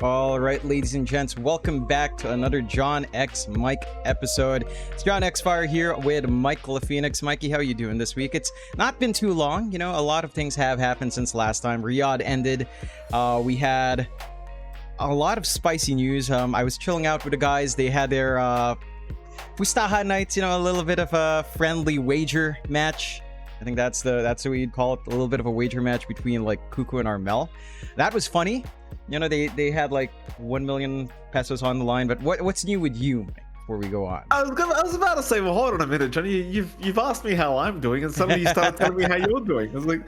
All right, ladies and gents, welcome back to another John X Mike episode. It's John X Fire here with Mike LaPhoenix. Mikey, how you doing this week? It's not been too long. You know, a lot of things have happened since last time. Riyadh ended. We had a lot of spicy news. I was chilling out with the guys. They had their Pustaha nights, you know, a little bit of a friendly wager match. I think that's what you'd call it, a little bit of a wager match between like Kuku and Armel. That was funny. You know, they had like 1 million pesos on the line. But what's new with you, Mike, before we go on? I was about to say, well, hold on a minute, Johnny. You've asked me how I'm doing, and suddenly you started telling me how you're doing. I was like,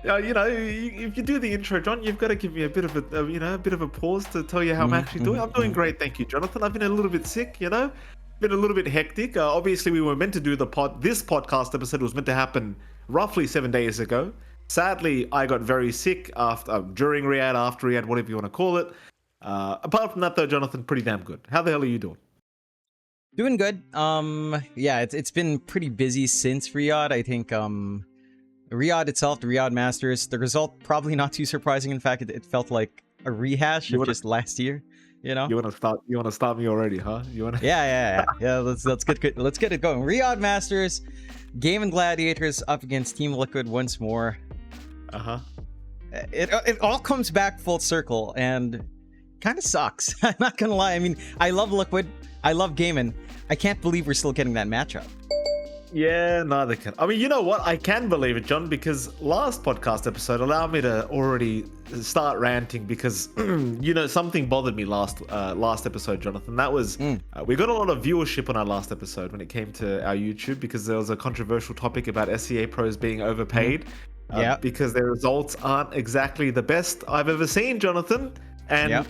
you know, if you do the intro, John, you've got to give me a bit of a pause to tell you how I'm actually doing. I'm doing great, thank you, Jonathan. I've been a little bit sick, you know, been a little bit hectic. Obviously, we were meant to do this podcast episode was meant to happen roughly 7 days ago. Sadly, I got very sick during Riad, after Riad, whatever you want to call it. Apart from that, though, Jonathan, pretty damn good. How the hell are you doing? Doing good. Yeah, it's been pretty busy since Riyadh. I think Riyadh itself, the Riyadh Masters, the result probably not too surprising. In fact, it felt like a rehash of just last year. You know. You want to start me already, huh? Yeah. Let's get it going. Riyadh Masters, Game and Gladiators up against Team Liquid once more. It all comes back full circle and kind of sucks. I'm not gonna lie. I mean, I love Liquid, I love Gaming. I can't believe we're still getting that matchup. Yeah, neither can. I mean, you know what? I can believe it, John, because last podcast episode allowed me to already start ranting because you know, something bothered me last episode, Jonathan. That was we got a lot of viewership on our last episode when it came to our YouTube because there was a controversial topic about SEA pros being overpaid. Because their results aren't exactly the best I've ever seen, Jonathan. And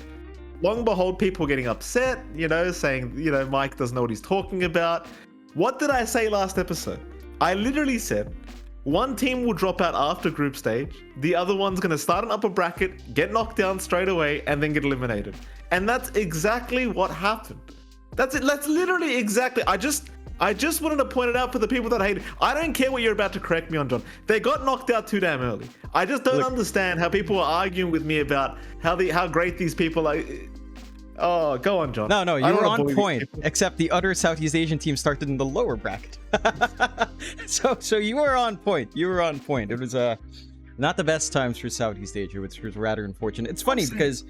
long behold, people were getting upset, you know, saying, you know, Mike doesn't know what he's talking about. What did I say last episode? I literally said, one team will drop out after group stage, the other one's going to start an upper bracket, get knocked down straight away, and then get eliminated. And that's exactly what happened. That's it. That's literally exactly. I just wanted to point it out for the people that hate it. I don't care what you're about to correct me on, John. They got knocked out too damn early. I just don't understand how people are arguing with me about how great these people are. Oh, go on, John. No, you were on point. Except the other Southeast Asian team started in the lower bracket. so you were on point. You were on point. It was not the best times for Southeast Asia, which was rather unfortunate. It's funny because,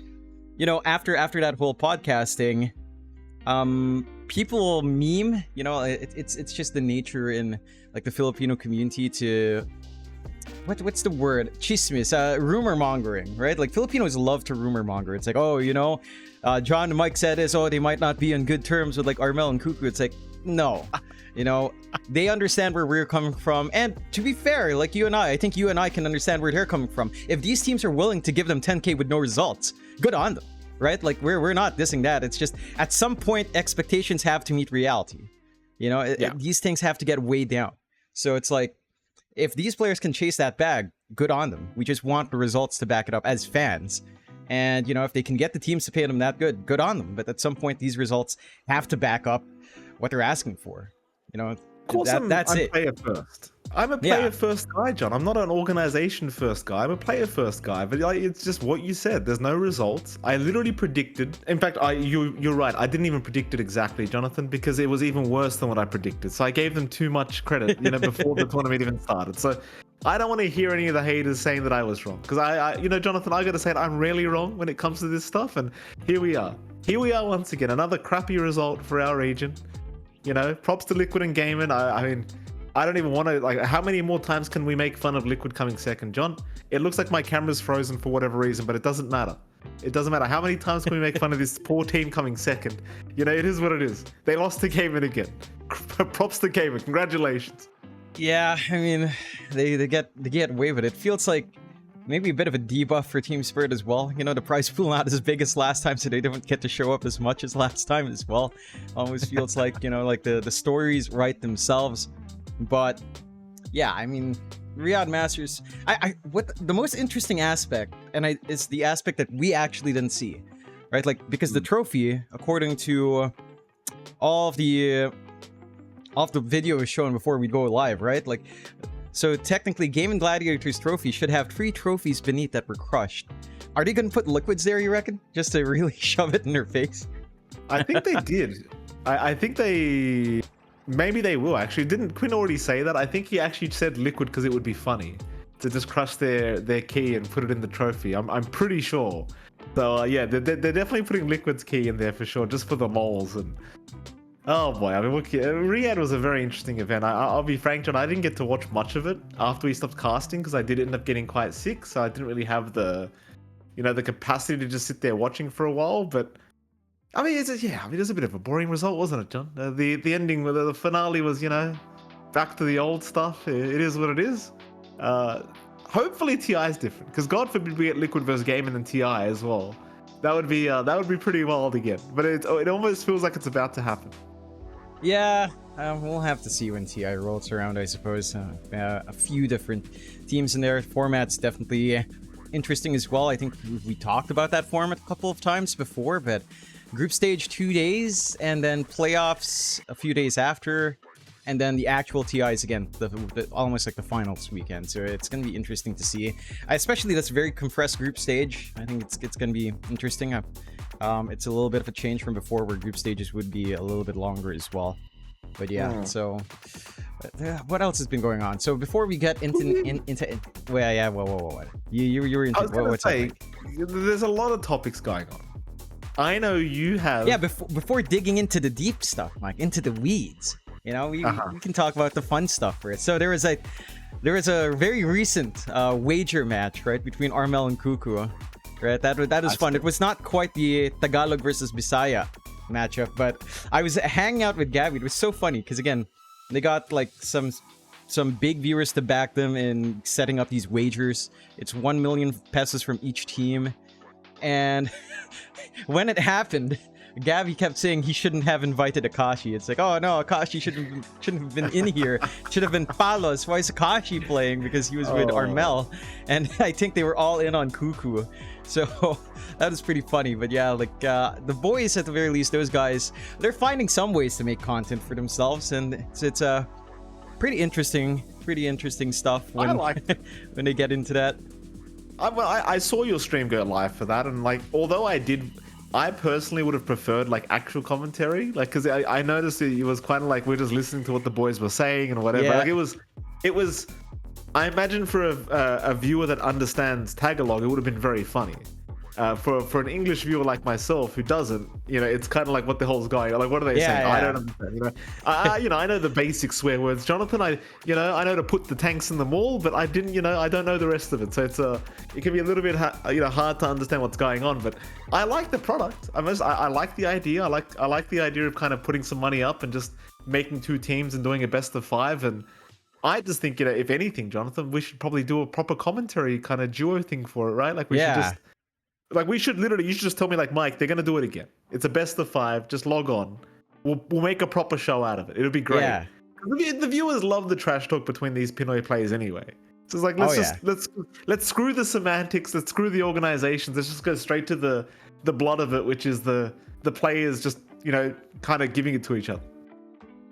you know, after that whole podcasting, people meme, you know, it's just the nature in like the Filipino community to what's the word, chismis, rumor mongering, right? Like Filipinos love to rumor monger. It's like, oh, you know, John and Mike said this, oh, they might not be on good terms with like Armel and Kuku. It's like, no, you know, they understand where we're coming from. And to be fair, like you and I think you and I can understand where they're coming from. If these teams are willing to give them 10K with no results, good on them. Right? Like we're not dissing that. It's just at some point expectations have to meet reality. You know, these things have to get weighed down. So it's like if these players can chase that bag, good on them. We just want the results to back it up as fans. And you know, if they can get the teams to pay them that good on them. But at some point these results have to back up what they're asking for. You know, of course that's it. Player first. I'm a player first guy, John. I'm not an organization first guy. I'm a player first guy. But like, it's just what you said. There's no results. I literally predicted. In fact, you're right. I didn't even predict it exactly, Jonathan, because it was even worse than what I predicted. So I gave them too much credit, you know, before the tournament even started. So I don't want to hear any of the haters saying that I was wrong, because I you know, Jonathan, I got to say it, I'm really wrong when it comes to this stuff. And here we are. Here we are once again. Another crappy result for our region. You know, props to Liquid and Gaming. I mean, I don't even want to, like, how many more times can we make fun of Liquid coming second? John, it looks like my camera's frozen for whatever reason, but it doesn't matter. It doesn't matter. How many times can we make fun of this poor team coming second? You know, it is what it is. They lost to Gaming again. Props to Gaming. Congratulations. Yeah, I mean, they get away with it. Feels like maybe a bit of a debuff for Team Spirit as well. You know, the prize pool not as big as last time, so they didn't get to show up as much as last time as well. Almost feels like, you know, like the stories write themselves. But yeah, I mean, Riyadh Masters, what the most interesting aspect, is the aspect that we actually didn't see, right? Like, because the trophy, according to all of the video was shown before we go live, right? Like, so technically, Game and Gladiators trophy should have 3 trophies beneath that were crushed. Are they gonna put liquids there, you reckon? Just to really shove it in their face? I think they did. I think they... Maybe they will, actually. Didn't Quinn already say that? I think he actually said liquid because it would be funny to just crush their key and put it in the trophy. I'm pretty sure. So, yeah, they're definitely putting Liquid's key in there for sure, just for the moles. And oh, boy. I mean, look, Riyadh was a very interesting event. I'll be frank, John, I didn't get to watch much of it after we stopped casting because I did end up getting quite sick, so I didn't really have the, the capacity to just sit there watching for a while, but... I mean, it was a bit of a boring result, wasn't it, John? The ending, the finale was, back to the old stuff. It is what it is. Hopefully TI is different, because God forbid we get Liquid versus Game and then TI as well. That would be pretty wild again. But it almost feels like it's about to happen. Yeah, we'll have to see when TI rolls around, I suppose. A few different teams in there. Format's definitely interesting as well. I think we talked about that format a couple of times before, but group stage 2 days, and then playoffs a few days after, and then the actual TIs again, almost like the finals weekend. So it's going to be interesting to see, especially this very compressed group stage. I think it's going to be interesting. It's a little bit of a change from before, where group stages would be a little bit longer as well. But yeah, so what else has been going on? So before we get into well, yeah, what? You were into what's say, there's a lot of topics going on. I know you have... Yeah, before digging into the deep stuff, Mike, into the weeds, we can talk about the fun stuff first. So there was a very recent wager match, right, between Armel and Kuku, right? That was fun. It was not quite the Tagalog versus Bisaya matchup, but I was hanging out with Gabby. It was so funny because, again, they got like some big viewers to back them in setting up these wagers. It's 1 million pesos from each team, and when it happened, Gabby kept saying he shouldn't have invited Akashi. It's like, oh no, Akashi shouldn't have been in here. Should have been Palos. Why is Akashi playing? Because he was with Armel, and I think they were all in on Kuku. So that was pretty funny. But yeah, like the boys at the very least, those guys, they're finding some ways to make content for themselves, and it's pretty interesting stuff when when they get into that. I saw your stream go live for that, and like, although I personally would have preferred like actual commentary, like, because I noticed it was kind of like we're just listening to what the boys were saying and whatever. Yeah. Like it was. I imagine for a viewer that understands Tagalog, it would have been very funny. For an English viewer like myself who doesn't, it's kind of like, what the hell's going on? Like, what are they saying? Yeah. I don't understand. I know the basic swear words, Jonathan. I know to put the tanks in the mall, but I didn't. I don't know the rest of it. So it can be a little bit hard to understand what's going on. But I like the product. I like the idea. I like the idea of kind of putting some money up and just making 2 teams and doing a best of 5. And I just think, if anything, Jonathan, we should probably do a proper commentary kind of duo thing for it, right? Like we should just. Like, you should just tell me, like, Mike, they're going to do it again. It's a best of 5. Just log on. We'll make a proper show out of it. It'll be great. Yeah. The viewers love the trash talk between these Pinoy players anyway. So it's like, let's screw the semantics. Let's screw the organizations. Let's just go straight to the blood of it, which is the players just, kind of giving it to each other.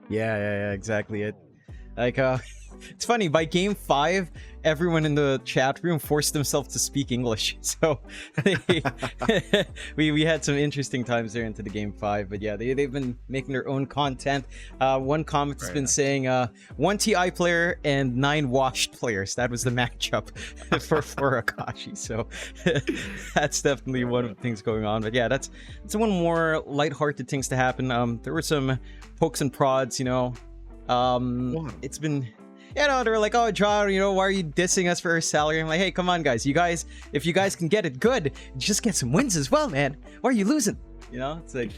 Yeah, exactly it. Like, it's funny, by game 5, everyone in the chat room forced themselves to speak English. So we had some interesting times there into the game 5. But yeah, they've been making their own content. One comment has been saying 1 TI player and 9 washed players. That was the matchup for Akashi. So that's definitely one of the things going on. But yeah, that's one more lighthearted things to happen. There were some pokes and prods, it's been, they're like, oh, John, why are you dissing us for our salary? I'm like, hey, come on, guys. If you guys can get it, good. Just get some wins as well, man. Why are you losing? It's like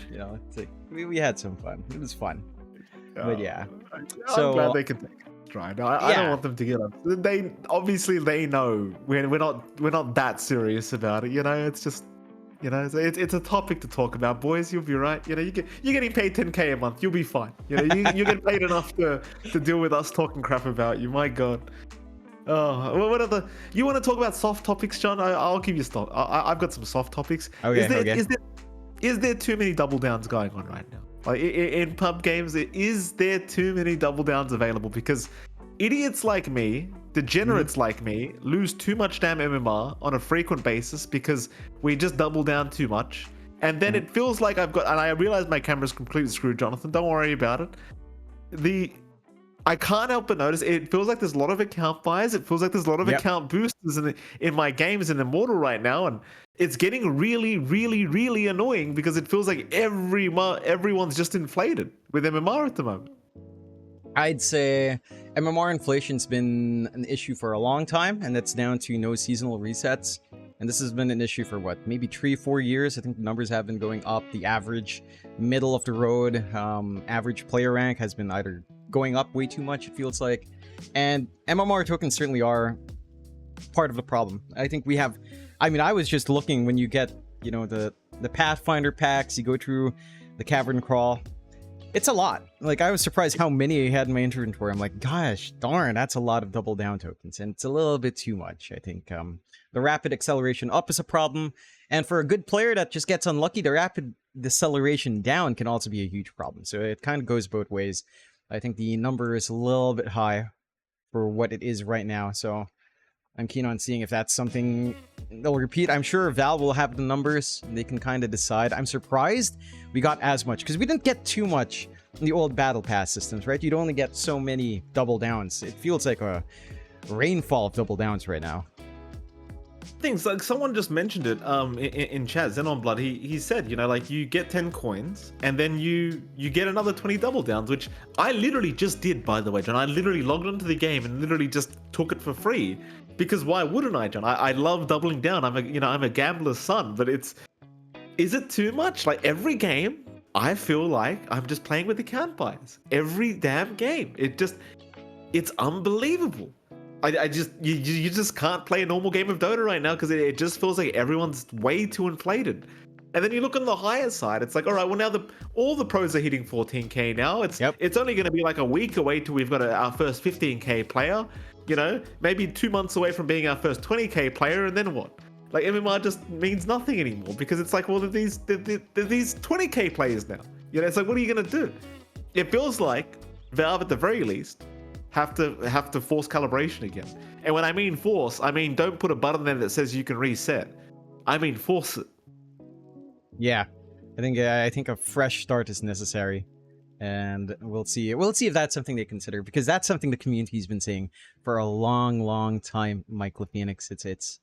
we had some fun. It was fun. But yeah. I'm glad they can take a try. No, I don't want them to get up. They know we're not that serious about it. It's just. It's a topic to talk about, boys. You'll be right. You're getting paid 10K a month. You'll be fine. You get paid enough to deal with us talking crap about you. My God. Oh, what other? You want to talk about soft topics, John? I'll give you stuff. I've got some soft topics. Okay. Is there too many double downs going on right now? Like in pub games, is there too many double downs available? Because idiots like me, degenerates like me, lose too much damn MMR on a frequent basis because we just double down too much. And then it feels like I've got, and I realize my camera's completely screwed, Jonathan. Don't worry about it. I can't help but notice it feels like there's a lot of account buys. It feels like there's a lot of account boosters in my games in Immortal right now, and it's getting really, really, really annoying because it feels like everyone's just inflated with MMR at the moment. I'd say MMR inflation's been an issue for a long time, and that's down to no seasonal resets. And this has been an issue for what, maybe 3-4 years. I think the numbers have been going up. The average middle of the road average player rank has been either going up way too much, it feels like. And MMR tokens certainly are part of the problem. I think we have, I mean, I was just looking when you get, you know, the Pathfinder packs, you go through the Cavern Crawl. It's a lot. Like, I was surprised how many I had in my inventory. I'm like, gosh, darn, that's a lot of double down tokens. And it's a little bit too much, I think. The rapid acceleration up is a problem. And for a good player that just gets unlucky, the rapid deceleration down can also be a huge problem. So it kind of goes both ways. I think the number is a little bit high for what it is right now. So I'm keen on seeing if that's something they'll repeat. I'm sure Valve will have the numbers. They can kind of decide. I'm surprised we got as much, because we didn't get too much in the old Battle Pass systems, right? You'd only get so many double downs. It feels like a rainfall of double downs right now. Things like someone just mentioned it in chat, Xenonblood. He said, you know, like, you get 10 coins and then you get another 20 double downs, which I literally just did, by the way, John. I literally logged onto the game and literally just took it for free, because why wouldn't I, John? I love doubling down. I'm a gambler's son, but is it too much? Like, every game I feel like I'm just playing with account buys. Every damn game. It's unbelievable. You just can't play a normal game of Dota right now because it just feels like everyone's way too inflated. And then you look on the higher side, it's like, all right, well, now all the pros are hitting 14k now. It's only going to be like a week away till we've got our first 15k player. You know, maybe 2 months away from being our first 20k player, and then what? Like, MMR just means nothing anymore because it's like, well, these 20k players now. You know, it's like, what are you going to do? It feels like Valve, at the very least, have to force calibration again. And when I mean force, I mean don't put a button there that says you can reset. I mean force it. Yeah, I think a fresh start is necessary, and we'll see if that's something they consider, because that's something the community's been saying for a long time. Mike Phoenix, it's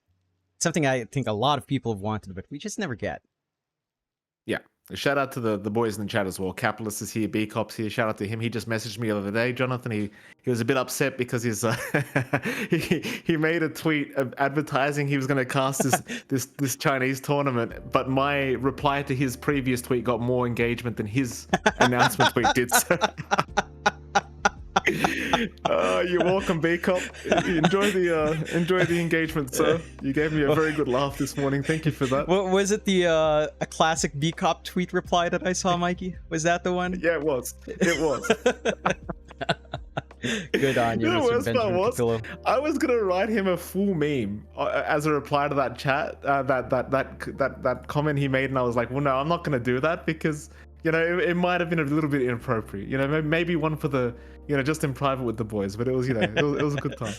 something I think a lot of people have wanted, but we just never get. Yeah. Shout out to the boys in the chat as well. Capitalist is here, B Cop's here. Shout out to him. He just messaged me the other day, Jonathan. He was a bit upset because his he made a tweet advertising he was going to cast this Chinese tournament, but my reply to his previous tweet got more engagement than his announcement tweet did. So. You're welcome, B Cop. Enjoy the engagement, sir. You gave me a very good laugh this morning. Thank you for that. What was it? A classic B Cop tweet reply that I saw, Mikey? Was that the one? Yeah, it was. It was. Good on you. The worst part was, I was gonna write him a full meme as a reply to that chat, that comment he made, and I was like, well, no, I'm not gonna do that because, you know, it might have been a little bit inappropriate. You know, maybe one for the, you know, just in private with the boys, but it was, you know, it was a good time.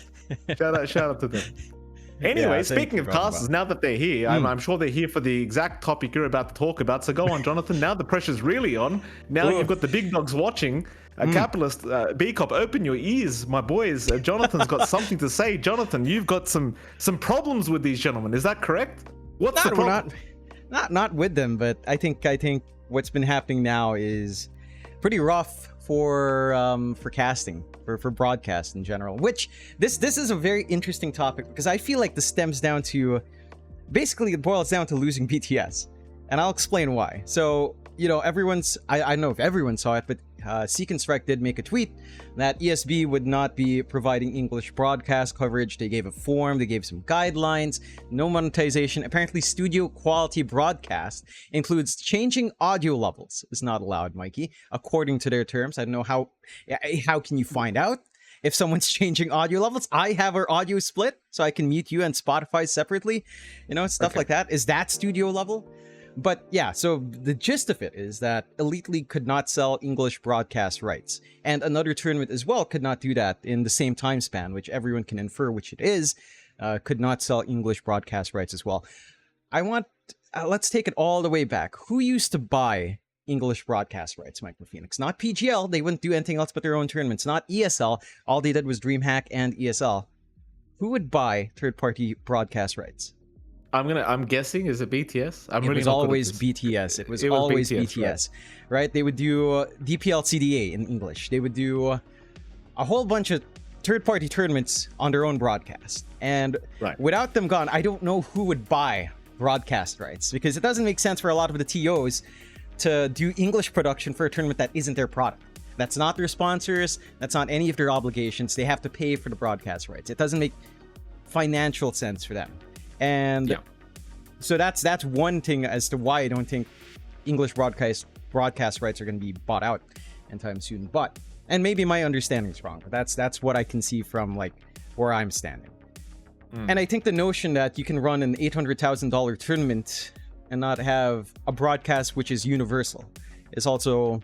Shout out to them. Anyway, speaking of casters, now that they're here, I'm sure they're here for the exact topic you're about to talk about. So go on, Jonathan. Now the pressure's really on. Now you've got the big dogs watching. Capitalist, B-Cop, open your ears, my boys. Jonathan's got something to say. Jonathan, you've got some problems with these gentlemen. Is that correct? What's the problem? Not with them, but I think what's been happening now is pretty rough for casting, for broadcast in general, which this is a very interesting topic, because I feel like this stems down to, basically it boils down to losing BTS, and I'll explain why. So, you know, I don't know if everyone saw it, but Seek and Strike did make a tweet that ESB would not be providing English broadcast coverage. They gave a form, they gave some guidelines, no monetization. Apparently studio quality broadcast includes changing audio levels is not allowed, Mikey, according to their terms. I don't know how can you find out if someone's changing audio levels? I have our audio split, so I can mute you and Spotify separately, you know, stuff like that. Is that studio level? But yeah, so the gist of it is that Elite League could not sell English broadcast rights. And another tournament as well could not do that in the same time span, which everyone can infer, which it is, could not sell English broadcast rights as well. Let's take it all the way back. Who used to buy English broadcast rights, Mike Phoenix? Not PGL. They wouldn't do anything else but their own tournaments. Not ESL. All they did was DreamHack and ESL. Who would buy third-party broadcast rights? I'm guessing, is it BTS? It was always BTS. It was always BTS, right? They would do DPL CDA in English. They would do a whole bunch of third-party tournaments on their own broadcast. And without them gone, I don't know who would buy broadcast rights, because it doesn't make sense for a lot of the TOs to do English production for a tournament that isn't their product. That's not their sponsors. That's not any of their obligations. They have to pay for the broadcast rights. It doesn't make financial sense for them. And so that's one thing as to why I don't think English broadcast rights are going to be bought out anytime soon. But, and maybe my understanding is wrong, but that's what I can see from like where I'm standing. And I think the notion that you can run an $800,000 tournament and not have a broadcast which is universal is also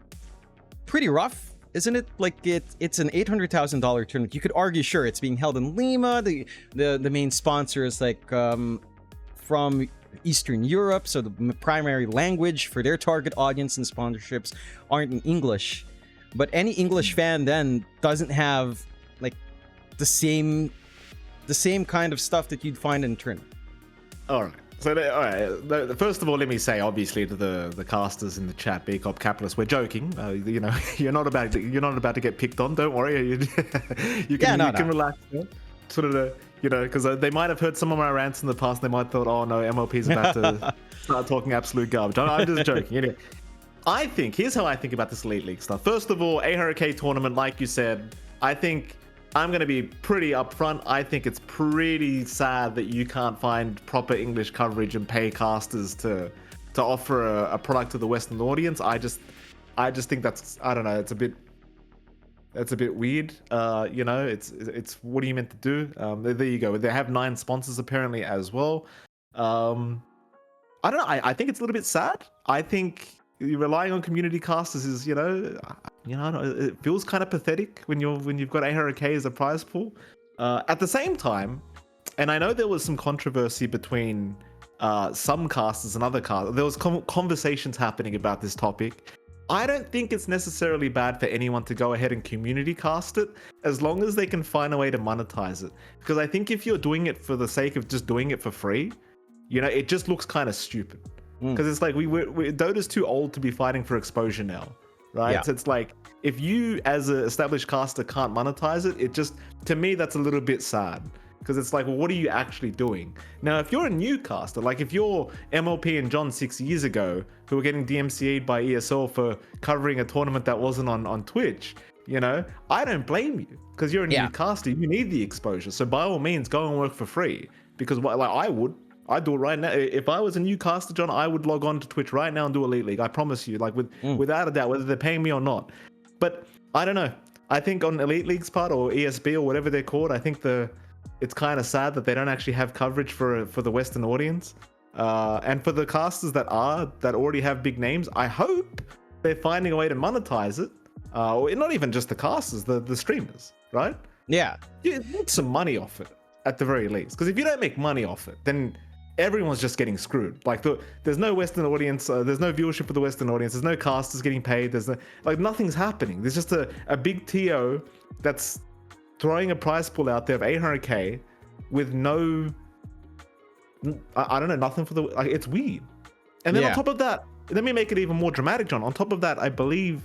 pretty rough, isn't it? Like it's an $800,000 tournament. You could argue, sure, it's being held in Lima. The main sponsor is like from Eastern Europe, so the primary language for their target audience and sponsorships aren't in English. But any English fan then doesn't have like the same kind of stuff that you'd find in a tournament. All right. So, all right. First of all, let me say, obviously, to the casters in the chat, B Cop Capitalist, we're joking. You know, you're not about to get picked on. Don't worry. You can relax. Sort of, you know, because they might have heard some of my rants in the past. And they might have thought, oh no, MLP's about to start talking absolute garbage. I'm just joking. Anyway, here's how I think about this Elite League stuff. First of all, A100K tournament, like you said, I think I'm going to be pretty upfront. I think it's pretty sad that you can't find proper English coverage and pay casters to offer a product to the Western audience. I just think that's, I don't know, it's a bit weird. You know, it's what are you meant to do? There you go. They have 9 sponsors apparently as well. I don't know. I think it's a little bit sad. I think relying on community casters is, you know, it feels kind of pathetic when you've got 800K as a prize pool. At the same time, and I know there was some controversy between some casters and other casters. There was conversations happening about this topic. I don't think it's necessarily bad for anyone to go ahead and community cast it, as long as they can find a way to monetize it. Because I think if you're doing it for the sake of just doing it for free, you know, it just looks kind of stupid. Because it's like Dota's too old to be fighting for exposure now, right? Yeah. So it's like, if you as an established caster can't monetize it, it just, to me, that's a little bit sad. Because it's like, well, what are you actually doing? Now, if you're a new caster, like if you're MLP and John 6 years ago, who were getting DMCA'd by ESL for covering a tournament that wasn't on Twitch, you know, I don't blame you. Because you're a new caster, you need the exposure. So by all means, go and work for free. Because I'd do it right now. If I was a new caster, John, I would log on to Twitch right now and do Elite League. I promise you, like without a doubt, whether they're paying me or not. But I don't know. I think on Elite League's part, or ESB or whatever they're called, I think it's kind of sad that they don't actually have coverage for the Western audience. And for the casters that already have big names, I hope they're finding a way to monetize it. Or not even just the casters, the streamers, right? Yeah. You need some money off it at the very least. Because if you don't make money off it, then everyone's just getting screwed. Like there's no Western audience, there's no viewership for the Western audience, there's no casters getting paid, nothing's happening. There's just a big TO that's throwing a prize pool out there of 800K with no, I don't know, nothing for it's weird. And then on top of that, let me make it even more dramatic, John. On top of that, I believe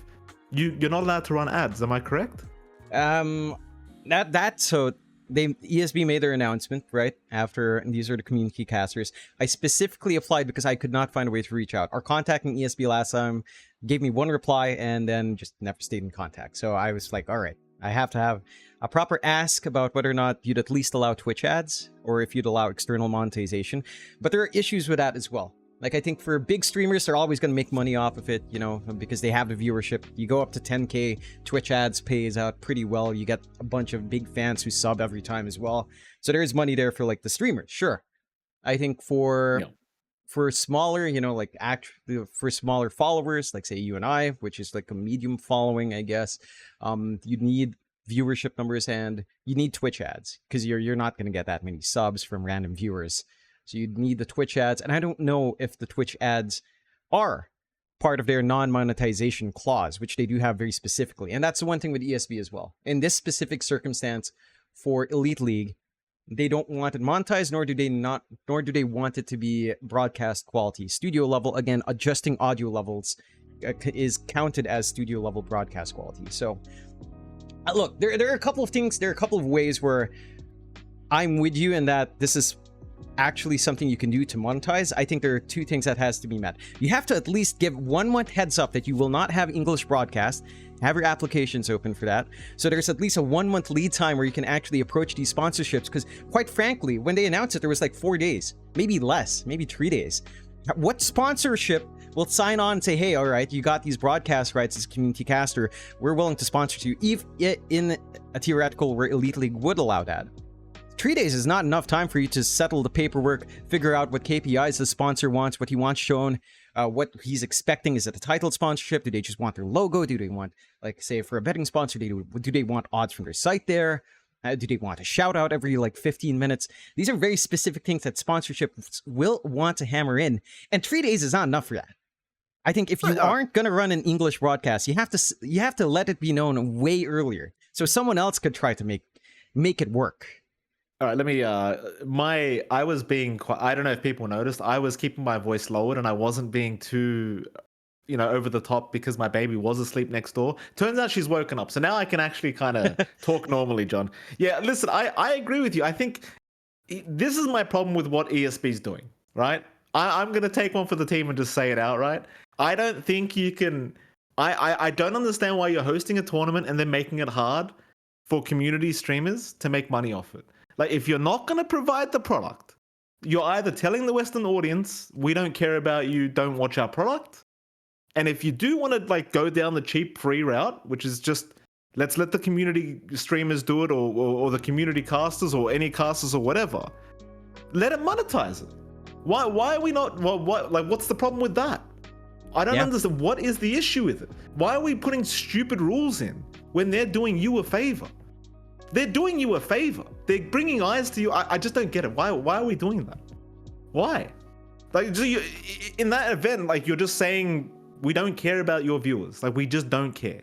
you're not allowed to run ads. Am I correct? So ESB made their announcement right after, and these are the community casters. I specifically applied because I could not find a way to reach out. Our contacting ESB last time gave me one reply and then just never stayed in contact. So I was like, all right, I have to have a proper ask about whether or not you'd at least allow Twitch ads or if you'd allow external monetization. But there are issues with that as well. Like, I think for big streamers, they're always going to make money off of it, you know, because they have the viewership. You go up to 10K, Twitch ads pays out pretty well. You get a bunch of big fans who sub every time as well. So there is money there for, like, the streamers, sure. I think for for smaller, like for smaller followers, like say you and I, which is like a medium following, I guess, you need viewership numbers and you need Twitch ads because you're not going to get that many subs from random viewers. So you need the Twitch ads, and I don't know if the Twitch ads are part of their non-monetization clause, which they do have very specifically. And that's the one thing with ESB as well. In this specific circumstance for Elite League, they don't want it monetized, nor do they want it to be broadcast quality. Studio level, again, adjusting audio levels is counted as studio level broadcast quality. So look, there are a couple of things, there are a couple of ways where I'm with you in that this is actually something you can do to monetize. I think there are two things that has to be met. You have to at least give 1 month heads up that you will not have English broadcast. Have your applications open for that. So there's at least a 1 month lead time where you can actually approach these sponsorships. Because quite frankly, when they announced it, there was like 4 days, maybe less, maybe 3 days. What sponsorship will sign on and say, hey, all right, you got these broadcast rights as a community caster. We're willing to sponsor you, even in a theoretical where Elite League would allow that. 3 days is not enough time for you to settle the paperwork, figure out what KPIs the sponsor wants, what he wants shown, what he's expecting. Is it a titled sponsorship? Do they just want their logo? Do they want, like, say, for a betting sponsor, do they want odds from their site there? Do they want a shout out every like 15 minutes? These are very specific things that sponsorships will want to hammer in, and 3 days is not enough for that. I think if you aren't gonna run an English broadcast, you have to let it be known way earlier, so someone else could try to make it work. All right, let me, I was being quite, I don't know if people noticed, I was keeping my voice lowered and I wasn't being too, over the top because my baby was asleep next door. Turns out she's woken up. So now I can actually kind of talk normally, John. Yeah, listen, I agree with you. I think this is my problem with what ESB's doing, right? I'm going to take one for the team and just say it outright. I don't think you can, I don't understand why you're hosting a tournament and then making it hard for community streamers to make money off it. Like, if you're not going to provide the product, you're either telling the Western audience, we don't care about you, don't watch our product. And if you do want to like go down the cheap free route, which is just, let's let the community streamers do it, or the community casters or any casters or whatever, let it monetize it. Why are we not, what's the problem with that? I don't understand. What is the issue with it? Why are we putting stupid rules in when they're doing you a favor? They're doing you a favor. They're bringing eyes to you. I just don't get it. Why are we doing that? Why? Like, in that event, like, you're just saying, we don't care about your viewers. Like, we just don't care.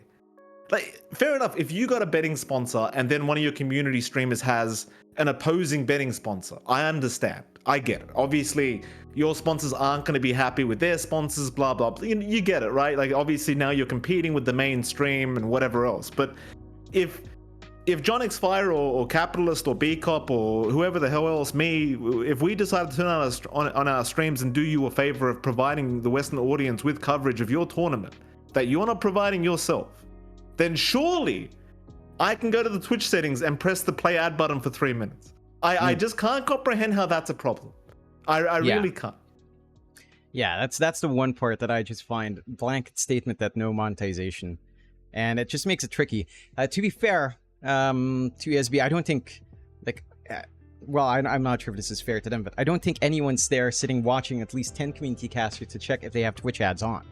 Like, fair enough. If you got a betting sponsor and then one of your community streamers has an opposing betting sponsor, I understand. I get it. Obviously, your sponsors aren't going to be happy with their sponsors, blah, blah, blah. You get it, right? Like, obviously now you're competing with the mainstream and whatever else. But if johnxmike or Capitalist or BCOP or whoever the hell else, if we decide to turn on our streams and do you a favor of providing the Western audience with coverage of your tournament that you're not providing yourself, then surely I can go to the Twitch settings and press the play ad button for 3 minutes. I just can't comprehend how that's a problem. I really can't. Yeah, that's the one part that I just find blanket statement that no monetization, and it just makes it tricky. To be fair, to ESB, I don't think, like, well, I'm not sure if this is fair to them, but I don't think anyone's there sitting watching at least 10 community casters to check if they have Twitch ads on.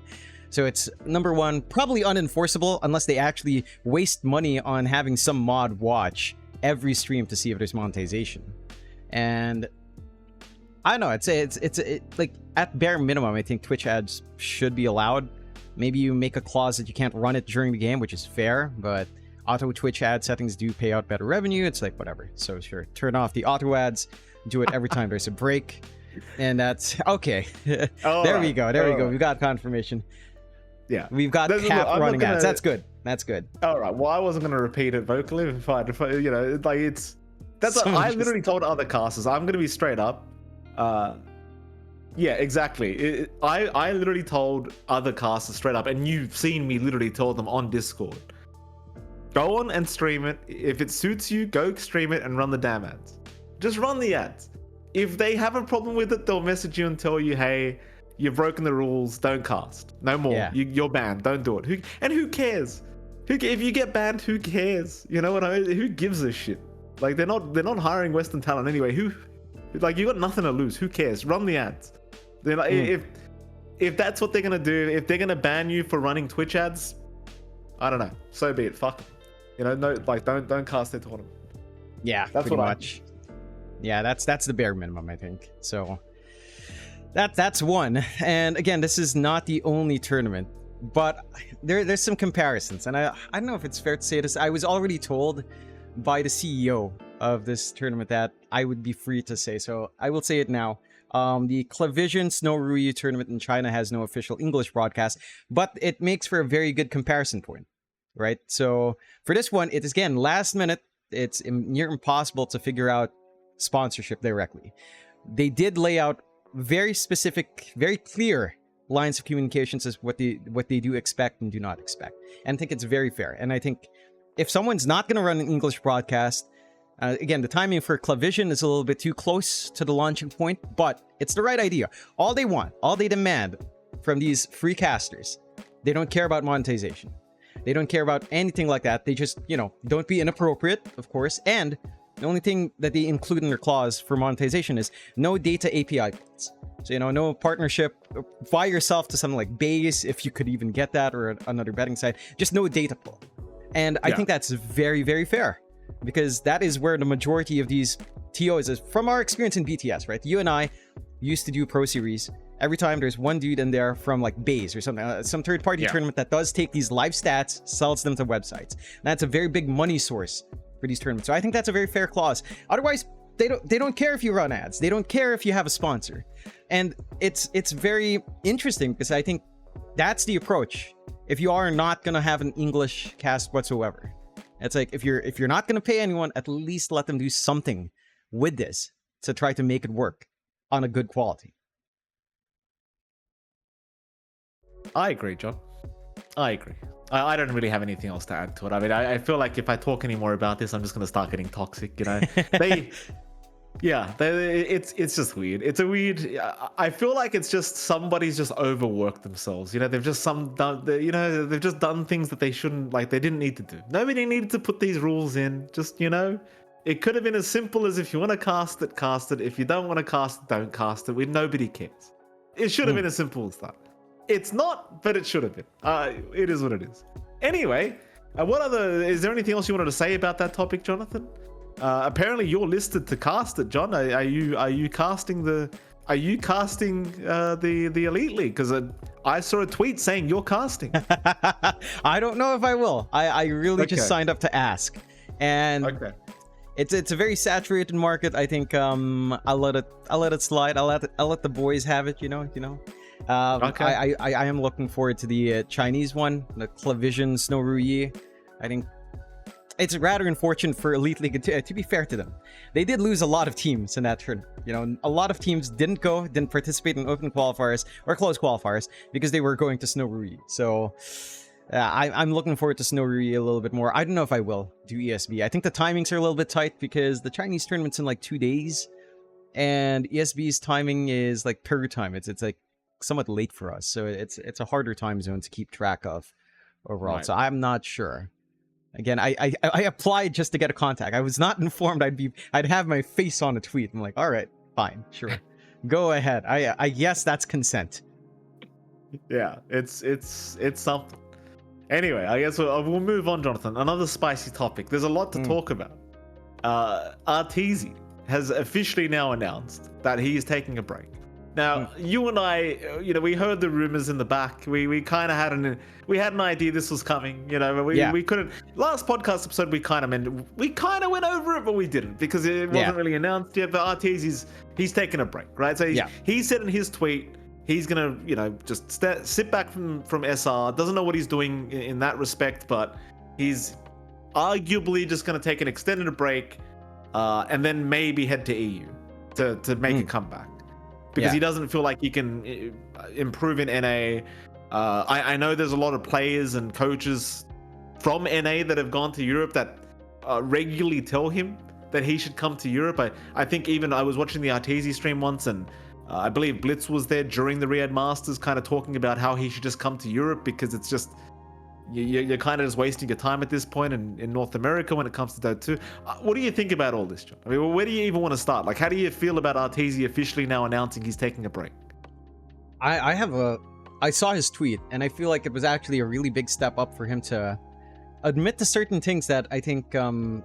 So it's, number one, probably unenforceable unless they actually waste money on having some mod watch every stream to see if there's monetization. And I don't know, it's like, at bare minimum, I think Twitch ads should be allowed. Maybe you make a clause that you can't run it during the game, which is fair, but auto Twitch ad settings do pay out better revenue. It's like, whatever. So sure, turn off the auto ads, do it every time there's a break, and that's okay. There we go. We got confirmation. Yeah, we've got cap running ads. That's good. That's good. All right. Well, I wasn't going to repeat it vocally. If I, like, it's that's what I literally told other casters. I'm going to be straight up. Yeah, exactly. I literally told other casters straight up, and you've seen me literally tell them on Discord. Go on and stream it. If it suits you, go stream it and run the damn ads. Just run the ads. If they have a problem with it, they'll message you and tell you, hey, you've broken the rules, don't cast. No more. Yeah. You're banned. Don't do it. Who cares? If you get banned, who cares? You know what I mean? Who gives a shit? Like, they're not hiring Western talent anyway. You got nothing to lose. Who cares? Run the ads. They're like, if that's what they're gonna do, if they're gonna ban you for running Twitch ads, I don't know. So be it. Fuck 'em. You know, no, like don't cast their tournament. Yeah, That's pretty what much. Yeah, that's the bare minimum, I think. So that's one. And again, this is not the only tournament, but there's some comparisons, and I don't know if it's fair to say this. I was already told by the CEO of this tournament that I would be free to say, so I will say it now. The Clavision Snow Ruyi tournament in China has no official English broadcast, but it makes for a very good comparison point, right? So for this one, it is again last minute. It's near impossible to figure out sponsorship directly. They did lay out very specific, very clear lines of communications as what they do expect and do not expect, and I think it's very fair. And I think if someone's not going to run an English broadcast, again, the timing for Clavision is a little bit too close to the launching point, but it's the right idea. All they want, all they demand from these free casters, they don't care about monetization. They don't care about anything like that. They just, don't be inappropriate, of course. And the only thing that they include in their clause for monetization is no data API calls. So, no partnership. Buy yourself to something like Base, if you could even get that, or another betting site. Just no data pull. And I think that's very, very fair, because that is where the majority of these TOs is. From our experience in BTS, right? You and I used to do Pro Series. Every time there's one dude in there from like Base or something, some third-party tournament that does take these live stats, sells them to websites. And that's a very big money source for these tournaments. So I think that's a very fair clause. Otherwise, they don't care if you run ads. They don't care if you have a sponsor. And it's very interesting, because I think that's the approach. If you are not gonna have an English cast whatsoever, it's like if you're not gonna pay anyone, at least let them do something with this to try to make it work on a good quality. I agree, John. I agree. I don't really have anything else to add to it. I mean, I feel like if I talk any more about this, I'm just gonna start getting toxic. It's just weird. It's a weird. I feel like it's just somebody's just overworked themselves. They've just they've just done things that they shouldn't. Like, they didn't need to do. Nobody needed to put these rules in. Just it could have been as simple as, if you want to cast it, cast it. If you don't want to cast it, don't cast it. Nobody cares. It should have been as simple as that. It's not, but it should have been. It is what it is. Anyway, is there anything else you wanted to say about that topic, Jonathan? Apparently you're listed to cast it, John. Are you casting the Elite League? Because I saw a tweet saying you're casting. I don't know if I will. I really just signed up to ask, and it's a very saturated market. I think I'll let it slide. I'll let the boys have it. I am looking forward to the Chinese one, the Clavision Snow Ruyi. I think it's rather unfortunate for Elite League, to be fair to them. They did lose a lot of teams in that tournament. A lot of teams didn't participate in open qualifiers or closed qualifiers because they were going to Snow Ruyi. So I'm looking forward to Snow Ruyi a little bit more. I don't know if I will do ESB. I think the timings are a little bit tight because the Chinese tournament's in like 2 days, and ESB's timing is like Peru time. It's like somewhat late for us, so it's a harder time zone to keep track of overall. Right. So I'm not sure. Again, I applied just to get a contact. I was not informed I'd have my face on a tweet. I'm like, all right, fine, sure, go ahead. I guess that's consent. Yeah, it's something. Anyway, I guess we'll move on, Jonathan. Another spicy topic. There's a lot to talk about. Arteezy has officially now announced that he is taking a break. Now, you and I, we heard the rumors in the back. We kind of had an idea this was coming. We couldn't. Last podcast episode, we kind of went over it, but we didn't because it wasn't really announced yet. But Arteezy's he's taking a break, right? So he said in his tweet he's gonna, just sit back from SR. Doesn't know what he's doing in that respect, but he's arguably just gonna take an extended break, and then maybe head to EU to make a comeback. Because he doesn't feel like he can improve in NA. I know there's a lot of players and coaches from NA that have gone to Europe that regularly tell him that he should come to Europe. I think even I was watching the Arteezy stream once, and I believe Blitz was there during the Riyadh Masters, kind of talking about how he should just come to Europe because it's just you're kind of just wasting your time at this point in North America when it comes to Dota 2. What do you think about all this, John? I mean, where do you even want to start? Like, how do you feel about Arteezy officially now announcing he's taking a break? I saw his tweet, and I feel like it was actually a really big step up for him to admit to certain things that I think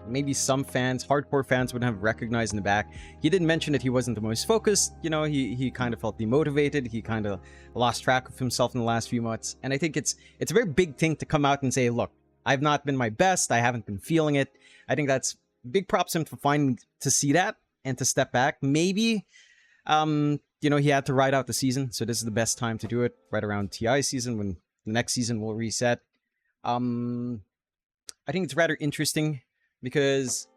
maybe some fans, hardcore fans, would have recognized in the back. He didn't mention that he wasn't the most focused. You know, he kind of felt demotivated. He kind of lost track of himself in the last few months. And I think it's a very big thing to come out and say, look, I've not been my best. I haven't been feeling it. I think that's big props to him for finding to see that and to step back. Maybe, you know, he had to ride out the season. So this is the best time to do it, right around TI season when the next season will reset. I think it's rather interesting because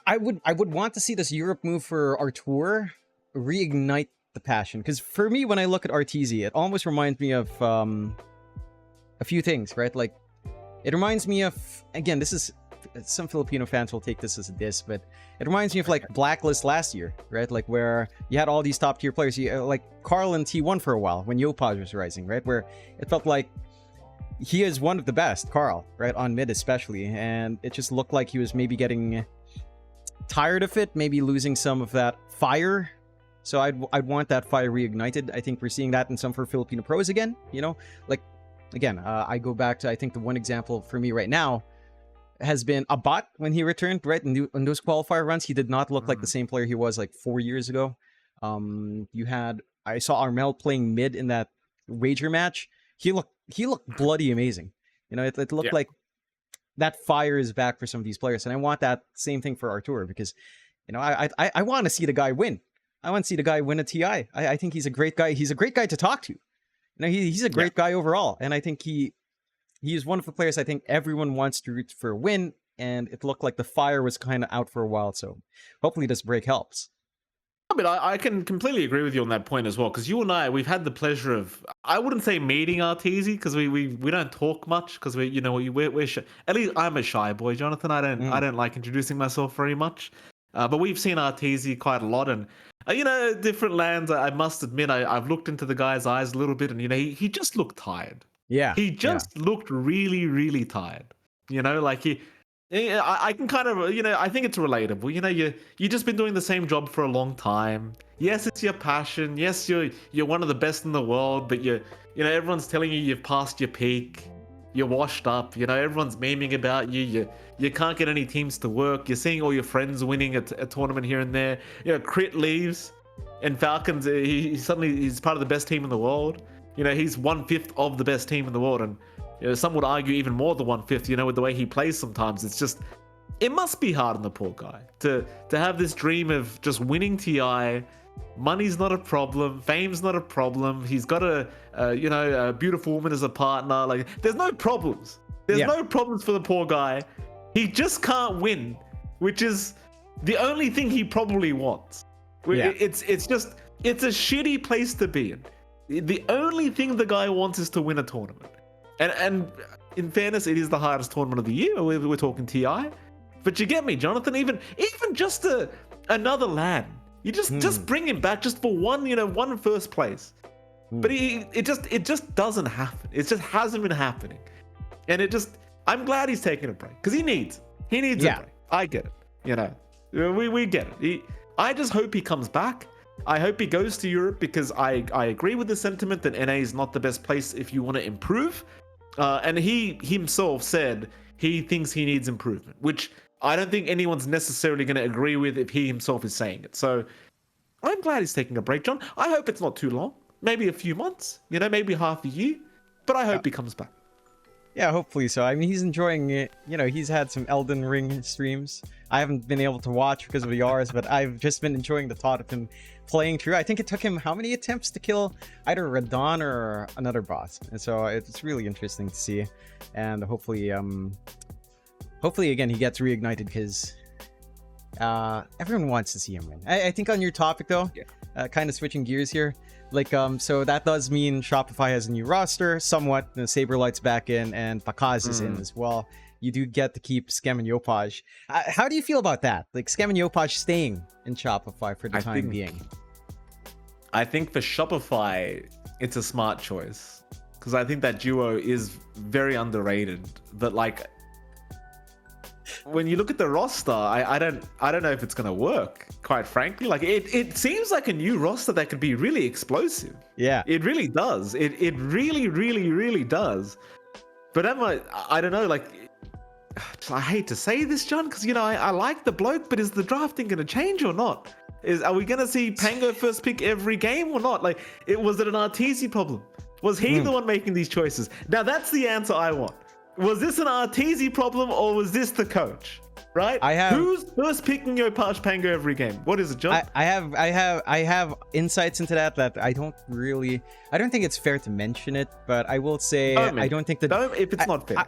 I would want to see this Europe move for Artur reignite the passion. Because for me, when I look at Arteezy, it almost reminds me of a few things, right? Like, it reminds me of, again, this is, some Filipino fans will take this as a diss, but it reminds me of like Blacklist last year, right? Like where you had all these top tier players, like Carl and T1 for a while when Yopaj was rising, right? Where it felt like he is one of the best, Carl, right? On mid especially. And it just looked like he was maybe getting tired of it, maybe losing some of that fire. So I'd want that fire reignited. I think we're seeing that in some for Filipino pros again, you know? Like, again, I go back to, I think the one example for me right now has been Abat when he returned, right? In those qualifier runs, he did not look like the same player he was like 4 years ago. I saw Armel playing mid in that wager match. He looked bloody amazing. You know, it looked like that fire is back for some of these players. And I want that same thing for Artur because, you know, I want to see the guy win. I want to see the guy win a TI. I think he's a great guy. He's a great guy to talk to. You know, he's a great guy overall. And I think he is one of the players I think everyone wants to root for a win. And it looked like the fire was kind of out for a while. So hopefully this break helps. But I can completely agree with you on that point as well, because you and I, we've had the pleasure of, I wouldn't say meeting Arteezy, because we don't talk much, because we're shy. At least I'm a shy boy, Jonathan. I don't like introducing myself very much. But we've seen Arteezy quite a lot, and you know, different lands. I must admit, I've looked into the guy's eyes a little bit, and you know, he just looked tired. Yeah, he just looked really, really tired. You know, like I can kind of, you know, I think it's relatable. You know, you just been doing the same job for a long time. Yes, it's your passion. Yes, you're one of the best in the world, but you know, everyone's telling you you've passed your peak. You're washed up. You know, everyone's memeing about you. You can't get any teams to work. You're seeing all your friends winning a tournament here and there. You know, Crit leaves, and Falcons. He's part of the best team in the world. You know, he's 1/5 of the best team in the world, and you know, some would argue even more than 1/5, you know, with the way he plays sometimes. It's just, it must be hard on the poor guy to have this dream of just winning TI. Money's not a problem. Fame's not a problem. He's got a beautiful woman as a partner. Like, there's no problems. There's no problems for the poor guy. He just can't win, which is the only thing he probably wants. It's a shitty place to be in. The only thing the guy wants is to win a tournament. And in fairness, it is the hardest tournament of the year. We're talking TI, but you get me, Jonathan. Even just another LAN, you just bring him back just for one first place. But it just doesn't happen. It just hasn't been happening, and I'm glad he's taking a break because he needs a break. I get it. You know, we get it. I just hope he comes back. I hope he goes to Europe because I agree with the sentiment that NA is not the best place if you want to improve. And he himself said he thinks he needs improvement, which I don't think anyone's necessarily going to agree with if he himself is saying it. So I'm glad he's taking a break, John. I hope it's not too long, maybe a few months, you know, maybe half a year, but I hope he comes back. Yeah, hopefully so. I mean, he's enjoying it. You know, he's had some Elden Ring streams. I haven't been able to watch because of yours, but I've just been enjoying the thought of him playing through. I think it took him how many attempts to kill either Radon or another boss, and so it's really interesting to see. And hopefully again he gets reignited because everyone wants to see him win. I think on your topic though, kind of switching gears here. Like, so that does mean Shopify has a new roster, somewhat. The Saberlight's back in, and Pakaz is in as well. You do get to keep Scam and Yopaj. How do you feel about that? Like, Scam and Yopaj staying in Shopify for the time being? I think for Shopify, it's a smart choice. Because I think that duo is very underrated. But, like, when you look at the roster, I don't know if it's gonna work. Quite frankly, like it seems like a new roster that could be really explosive. Yeah. It really does. It really does. But I don't know. Like, I hate to say this, John, because I like the bloke, but is the drafting gonna change or not? Are we gonna see Pango first pick every game or not? Like, was it an Arteezy problem? Was he the one making these choices? Now that's the answer I want. Was this an Arteezy problem or was this the coach? Right? Who's first picking Yopaj Pango every game? What is it, John? I have insights into that I don't think it's fair to mention it, but I will say I don't think that if it's not fair.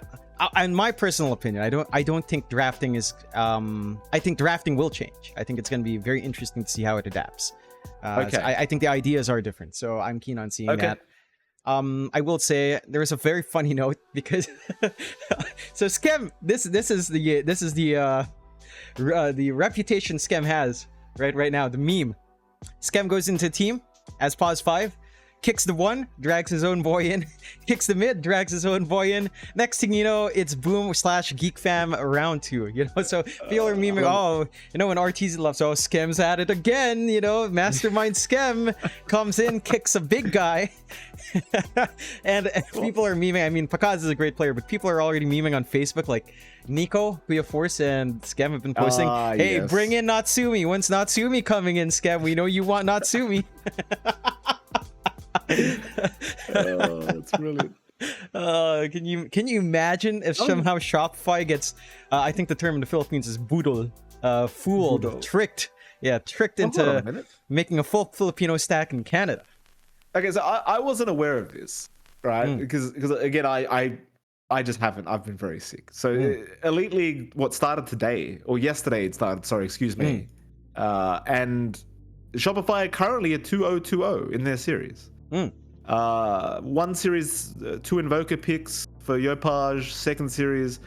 In my personal opinion, I don't think drafting is I think drafting will change. I think it's going to be very interesting to see how it adapts. Okay. So I think the ideas are different, so I'm keen on seeing that. I will say there is a very funny note because so Skem, this is the reputation Skem has right now, the meme. Skem goes into a team as pause 5, kicks the 1, drags his own boy in, kicks the mid, drags his own boy in. Next thing you know, it's boom / geek fam round 2, so people are memeing, when Arteezy loves, Skem's at it again, mastermind Skem comes in, kicks a big guy. and people are memeing. I mean, Pakaz is a great player, but people are already memeing on Facebook, like Nico, Kuya Force, and Skem have been posting, hey, yes, bring in Natsumi. When's Natsumi coming in, Skem? We know you want Natsumi. That's brilliant. Can you imagine if somehow Shopify gets I think the term in the Philippines is budol, fooled, budol, tricked into making a full Filipino stack in Canada. Okay, so I wasn't aware of this, right? Because again, I just haven't. I've been very sick. So Elite League, what started today or yesterday? It started. Sorry, excuse me. And Shopify currently at 2020 in their series. One series, 2 Invoker picks for Yopaj. Second series,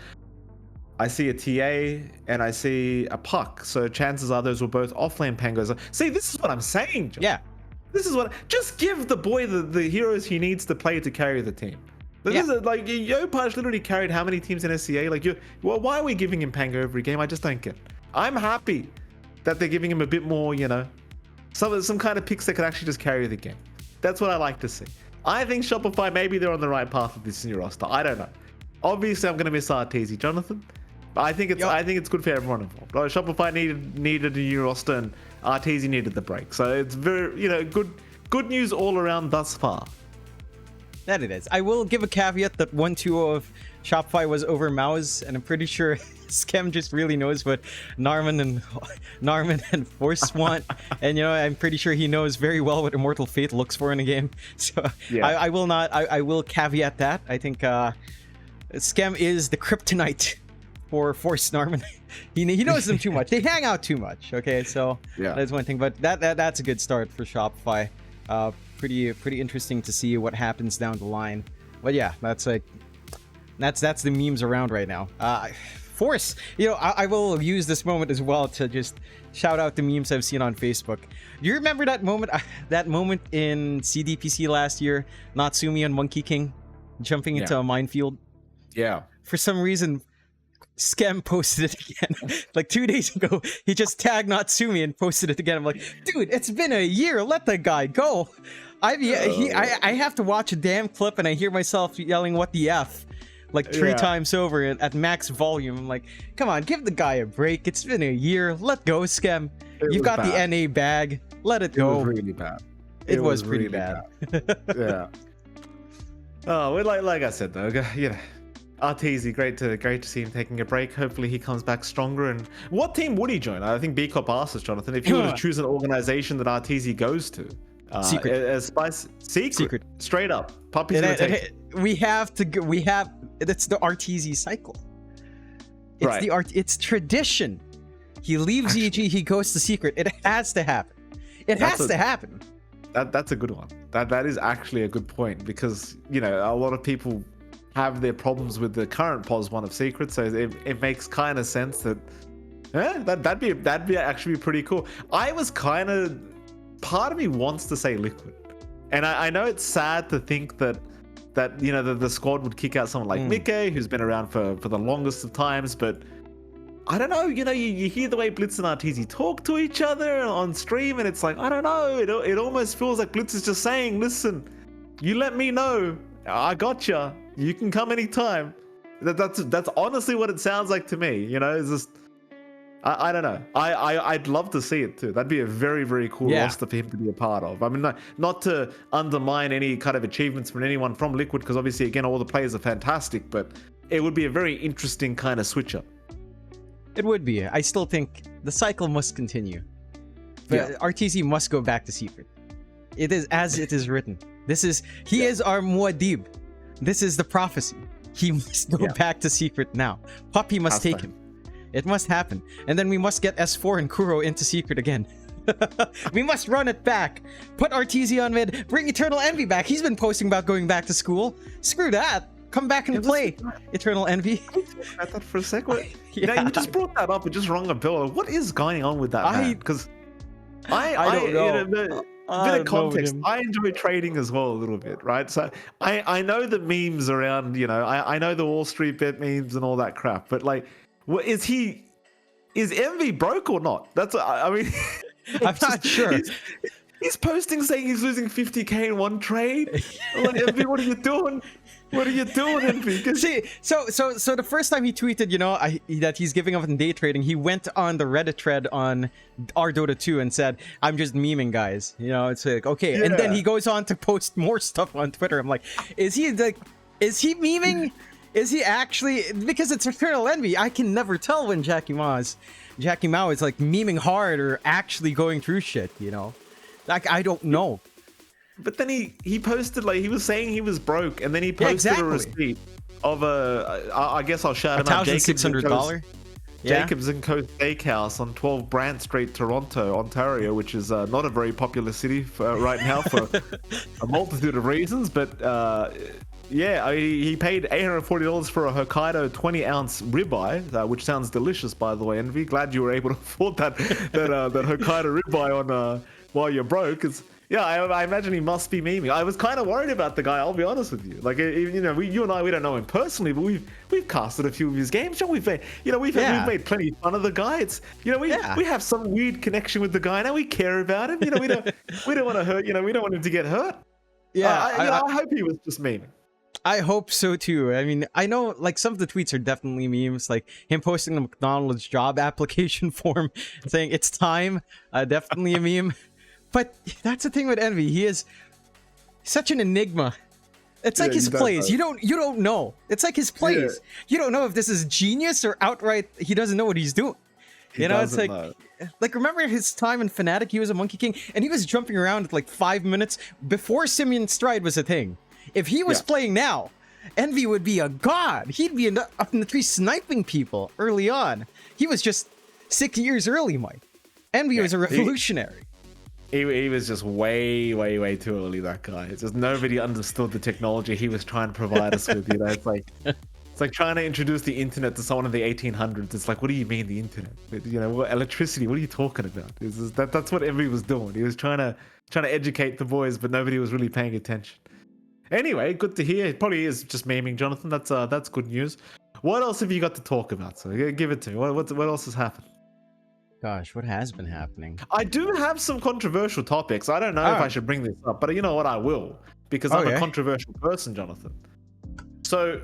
I see a TA and I see a puck. So chances are those were both offlane Pangos. See, this is what I'm saying, John. Yeah. This is what. Just give the boy the heroes he needs to play to carry the team. This is like Yopaj literally carried how many teams in SCA? Like, why are we giving him Pango every game? I just don't get it. I'm happy that they're giving him a bit more, some kind of picks that could actually just carry the game. That's what I like to see. I think Shopify, maybe they're on the right path with this new roster. I don't know. Obviously, I'm going to miss Arteezy, Jonathan. But I think it's good for everyone involved. Like, Shopify needed a new roster, and Arteezy needed the break. So it's very, good news all around thus far. That it is. I will give a caveat that 1-2 of Shopify was over Mao's, and I'm pretty sure Skem just really knows what Narman and Force want, and I'm pretty sure he knows very well what Immortal Fate looks for in a game. So yeah. I will caveat that. I think Skem is the kryptonite for Force Narman. he knows them too much. They hang out too much. Okay, so that's one thing. But that's a good start for Shopify. Pretty interesting to see what happens down the line. But yeah, that's the memes around right now. Force, I will use this moment as well to just shout out the memes I've seen on Facebook. Do you remember that moment in CDPC last year, Natsumi and Monkey King jumping into a minefield? Yeah. For some reason, Skem posted it again. Like 2 days ago, he just tagged Natsumi and posted it again. I'm like, dude, it's been a year. Let the guy go. I have to watch a damn clip and I hear myself yelling, "What the F?" like 3 times over at max volume. I'm like, come on, give the guy a break. It's been a year. Let go, Skem. You've got the NA bag. Let it go. It was really bad. It was pretty bad. Yeah. Oh, well, like I said though, Arteezy, great to see him taking a break. Hopefully he comes back stronger. And what team would he join? I think B Cop asked us, Jonathan, if you were to choose an organization that Arteezy goes to. Secret. Secret. Straight up. Puppy's gonna take it. It's the Arteezy cycle. It's tradition. He leaves EG, he goes to Secret. It has to happen. It has to happen. That's a good one. That is actually a good point, because a lot of people have their problems with the current POS 1 of Secret, so it makes kind of sense that that'd be actually pretty cool. I was kind of, part of me wants to say Liquid, and I know it's sad to think that the squad would kick out someone like Mickey, who's been around for the longest of times, but I don't know, you hear the way Blitz and Arteezy talk to each other on stream, and it's like, I don't know, it almost feels like Blitz is just saying, listen, you let me know, I gotcha, you can come anytime. That's honestly what it sounds like to me, it's just, I don't know. I'd love to see it too. That'd be a very, very cool roster for him to be a part of. I mean, not to undermine any kind of achievements from anyone from Liquid, because obviously, again, all the players are fantastic, but it would be a very interesting kind of switch up. It would be. I still think the cycle must continue. But Arteezy must go back to Secret. It is as it is written. He is our Muad'Dib. This is the prophecy. He must go back to Secret now. Puppy must take him. It must happen. And then we must get S4 and Kuro into Secret again. We must run it back. Put Arteezy on mid. Bring Eternal Envy back. He's been posting about going back to school. Screw that. Come back and play Eternal Envy. I thought for a second. Yeah, you just brought that up. It just rung a bell. What is going on with that man? Because I don't know. Bit of context. I enjoy trading as well a little bit, right? So I know the memes around. I know the Wall Street bet memes and all that crap. But like, is Envy broke or not? I mean, I'm not sure. He's posting saying he's losing 50k in one trade. I'm like, Envy, what are you doing? What are you doing, Envy? See, so the first time he tweeted, that he's giving up on day trading, he went on the Reddit thread on our Dota 2 and said, "I'm just memeing, guys." It's like, okay. And then he goes on to post more stuff on Twitter. I'm like, is he memeing? Is he actually? Because it's Eternal Envy. I can never tell when Jackie Mao is like memeing hard or actually going through shit. Like, I don't know. But then he posted, like, he was saying he was broke, and then he posted a receipt of I guess I'll shout him out, $1,600. Jacobs and Co Steakhouse on 12 Brant Street, Toronto, Ontario, which is not a very popular city right now for a multitude of reasons. But he paid $840 for a Hokkaido 20-ounce ribeye, which sounds delicious, by the way. Envy, glad you were able to afford that Hokkaido ribeye on while you're broke. I imagine he must be memeing. I was kind of worried about the guy, I'll be honest with you. Like, you and I, we don't know him personally, but we've casted a few of his games. We've made plenty of fun of the guy. It's we have some weird connection with the guy now. We care about him. We don't want to hurt. We don't want him to get hurt. I hope he was just memeing. I hope so too. I mean, I know like some of the tweets are definitely memes, like him posting the McDonald's job application form saying it's time. Definitely a meme. But that's the thing with Envy. He is such an enigma. It's like his plays. You don't know. It's like his plays. Yeah. You don't know if this is genius or outright he doesn't know what he's doing. It's like remember his time in Fnatic? He was a Monkey King, and he was jumping around like 5 minutes before Simian Stride was a thing. If he was playing now, Envy would be a god. He'd be up in the tree sniping people early on. He was just 6 years early, Mike. Envy was a revolutionary. He was just way, way, way too early, that guy. It's just nobody understood the technology he was trying to provide us with. It's like trying to introduce the internet to someone in the 1800s. It's like, what do you mean the internet? Electricity, what are you talking about? That's what Envy was doing. He was trying to educate the boys, but nobody was really paying attention. Anyway, good to hear. It probably is just memeing, Jonathan. That's good news. What else have you got to talk about? So give it to me. What else has happened? Gosh, what has been happening? I do have some controversial topics. I don't know if I should bring this up, but you know what? I will, because I'm a controversial person, Jonathan. So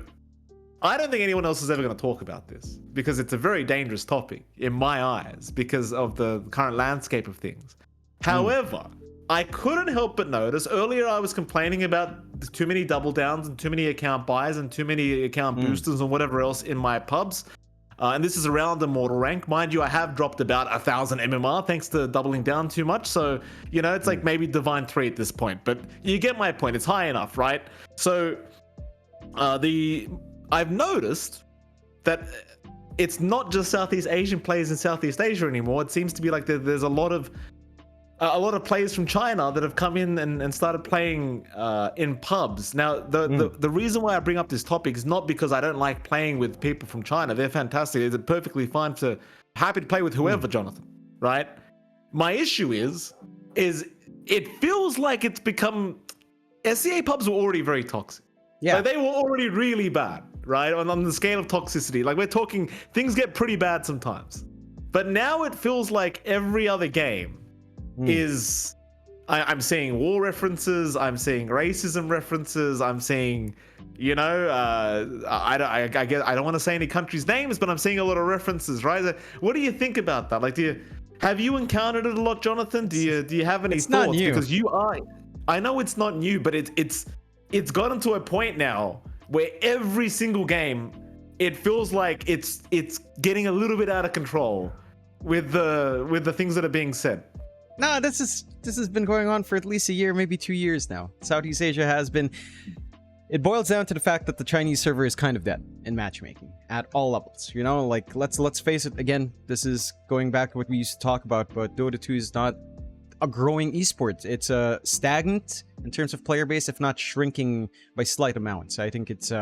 I don't think anyone else is ever going to talk about this, because it's a very dangerous topic in my eyes because of the current landscape of things. However, I couldn't help but notice earlier I was complaining about too many double downs and too many account buys and too many account boosters and whatever else in my pubs. And this is around the mortal rank. Mind you, I have dropped about 1,000 MMR thanks to doubling down too much. So, it's like maybe Divine 3 at this point. But you get my point. It's high enough, right? So, I've noticed that it's not just Southeast Asian players in Southeast Asia anymore. It seems to be like there's a lot of players from China that have come in and started playing in pubs. Now, the reason why I bring up this topic is not because I don't like playing with people from China. They're fantastic. It's perfectly fine happy to play with whoever, Jonathan, right? My issue is it feels like it's become... SCA pubs were already very toxic. Yeah. Like, they were already really bad. right? On the scale of toxicity. Like we're talking, things get pretty bad sometimes. But now it feels like every other game is, I'm seeing war references, I'm seeing racism references, I'm seeing, you know, I guess I don't want to say any countries' names, but I'm seeing a lot of references, right? What do you think about that? Like, have you encountered it a lot, Jonathan? Do you have any It's thoughts? not new. Because I know it's not new, but it's gotten to a point now where every single game, it feels like it's getting a little bit out of control with the things that are being said. No, this has been going on for at least a year, maybe 2 years now. Southeast Asia has been. It boils down to the fact that the Chinese server is kind of dead in matchmaking at all levels. You know, like let's face it. Again, this is going back to what we used to talk about. But Dota 2 is not a growing esport. It's stagnant in terms of player base, if not shrinking by slight amounts. I think it's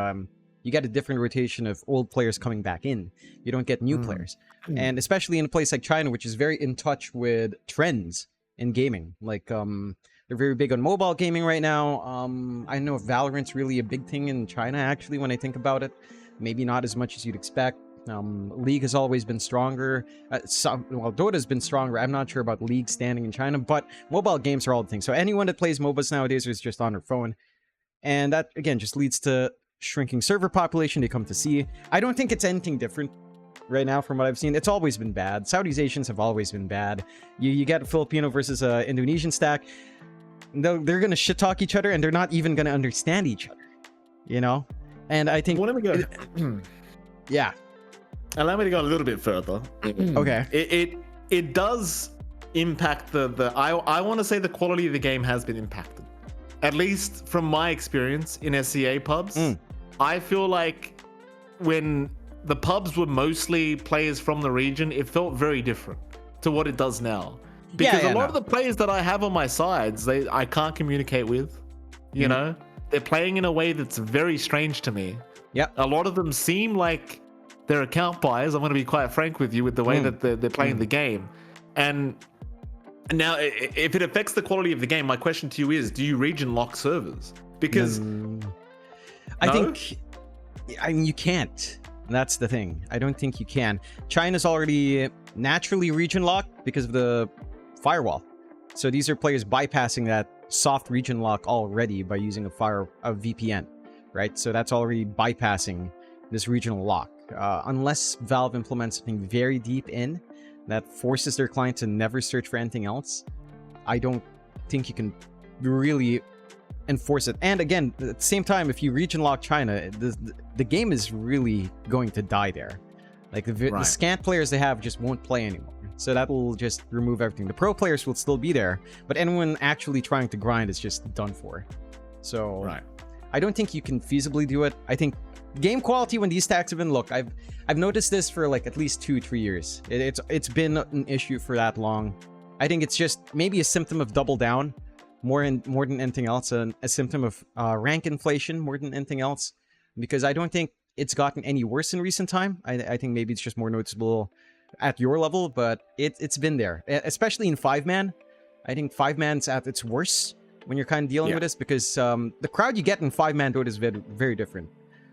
you get a different rotation of old players coming back in. You don't get new players. And especially in a place like China, which is very in touch with trends in gaming. Like, they're very big on mobile gaming right now. I know Valorant's really a big thing in China, actually, when I think about it. Maybe not as much as you'd expect. League has always been stronger. Well, Dota's been stronger. I'm not sure about League standing in China, but mobile games are all the thing. So anyone that plays MOBAs nowadays is just on their phone. And that, again, just leads to shrinking server population they come to see. I don't think it's anything different right now from what I've seen. It's always been bad. Southeast Asians have always been bad. You get Filipino versus Indonesian stack. They're going to shit talk each other and they're not even going to understand each other. You know? And I think... Well, let me go. Yeah. Allow me to go a little bit further. Okay. It does impact I want to say the quality of the game has been impacted. At least from my experience in SCA pubs. I feel like when the pubs were mostly players from the region, it felt very different to what it does now. Because a lot of the players that I have on my sides, I can't communicate with. You know? They're playing in a way that's very strange to me. Yeah. A lot of them seem like they're account buyers. I'm going to be quite frank with you with the way that they're playing the game. And now, if it affects the quality of the game, my question to you is, do you region lock servers? Because... I think... I mean, you can't. That's the thing. I don't think you can. China's already naturally region locked because of the firewall. So these are players bypassing that soft region lock already by using a VPN, right? So that's already bypassing this regional lock. Unless Valve implements something very deep in that forces their client to never search for anything else, I don't think you can really enforce it. And again, at the same time, if you region lock China, the game is really going to die there. Like the scant players they have just won't play anymore. So that will just remove everything. The pro players will still be there, but anyone actually trying to grind is just done for. So I don't think you can feasibly do it. I think game quality when these stacks have been, look, I've noticed this for like at least 2-3 years. It's been an issue for that long. I think it's just maybe a symptom of double down more than anything else, a symptom of rank inflation more than anything else, because I don't think it's gotten any worse in recent time. I think maybe it's just more noticeable at your level, but it's been there, especially in 5-man. I think 5-man's at its worst when you're kind of dealing with this, because the crowd you get in 5-man Dota is very, very different.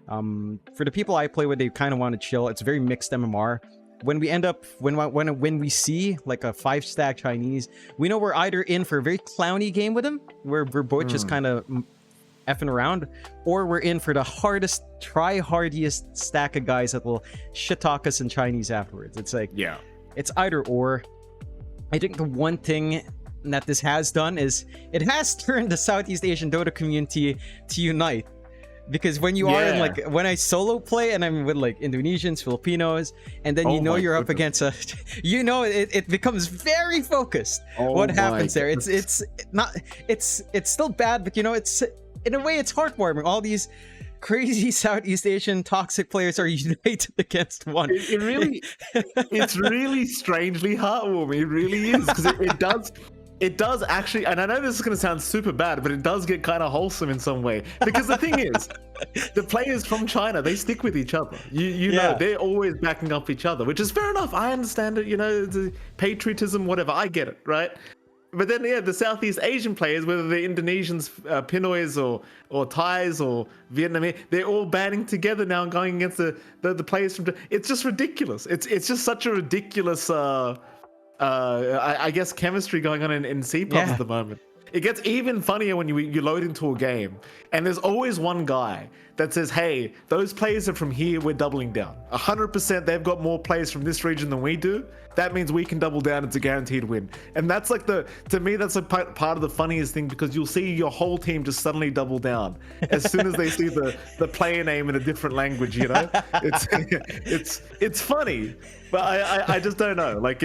For the people I play with, they kind of want to chill. It's very mixed MMR. When we end up, when we see like a 5-stack Chinese, we know we're either in for a very clowny game with them, where we're both just kind of effing around, or we're in for the hardest, try-hardiest stack of guys that will shit talk us in Chinese afterwards. It's like, it's either or. I think the one thing that this has done is it has turned the Southeast Asian Dota community to unite. Because when you are in, like, when I solo play and I'm with like Indonesians, Filipinos, and then you know you're up against a, you know, it becomes very focused. What happens there? It's still bad, but you know, it's in a way it's heartwarming. All these crazy Southeast Asian toxic players are united against one. It really, it's really strangely heartwarming. It really is, because it does actually, and I know this is going to sound super bad, but it does get kind of wholesome in some way. Because the thing is, the players from China, they stick with each other. You know, they're always backing up each other, which is fair enough. I understand it, you know, the patriotism, whatever. I get it, right? But then, yeah, the Southeast Asian players, whether they're Indonesians, Pinoys, or Thais or Vietnamese, they're all banding together now and going against the players from. It's just ridiculous. It's just such a ridiculous, I guess, chemistry going on in C pubs at the moment. It gets even funnier when you load into a game, and there's always one guy that says, "Hey, those players are from here. We're doubling down. 100%. They've got more players from this region than we do. That means we can double down. It's a guaranteed win." And that's like to me, that's like part of the funniest thing, because you'll see your whole team just suddenly double down as soon as they see the player name in a different language. You know, it's funny, but I just don't know. Like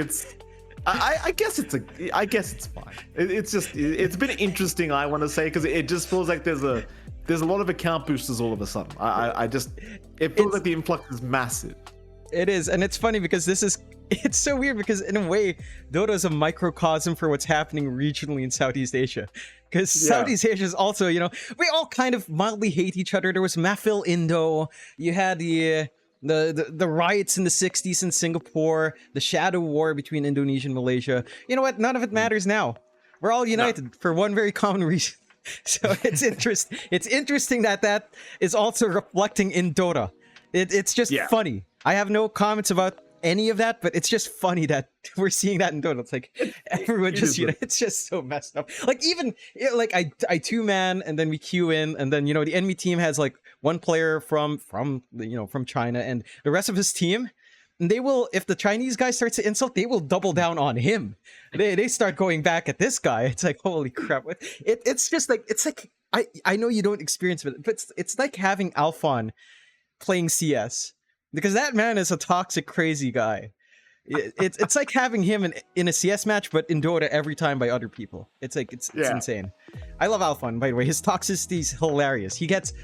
I guess it's fine. It's been interesting, I want to say, because it just feels like there's a lot of account boosters all of a sudden. It feels like the influx is massive. It is, and it's funny because it's so weird, because in a way, Dota is a microcosm for what's happening regionally in Southeast Asia. Because Southeast Asia is also, we all kind of mildly hate each other. There was Mafil Indo. You had the riots in the 60s in Singapore, the shadow war between Indonesia and Malaysia. You know what? None of it matters now. We're all united for one very common reason. So it's interesting that is also reflecting in Dota. It's just funny. I have no comments about any of that, but it's just funny that we're seeing that in Dota. It's like everyone just, it's just so messed up. Like even like I two-man and then we queue in, and then the enemy team has like one player from China, and the rest of his team, and they will, if the Chinese guy starts to insult, they will double down on him. They start going back at this guy. It's like, holy crap. It's just like, it's like, I know you don't experience it, but it's like having Alphon playing CS, because that man is a toxic, crazy guy. It's like having him in a CS match, but in Dota every time by other people. It's like, it's insane. I love Alphon, by the way. His toxicity is hilarious. He gets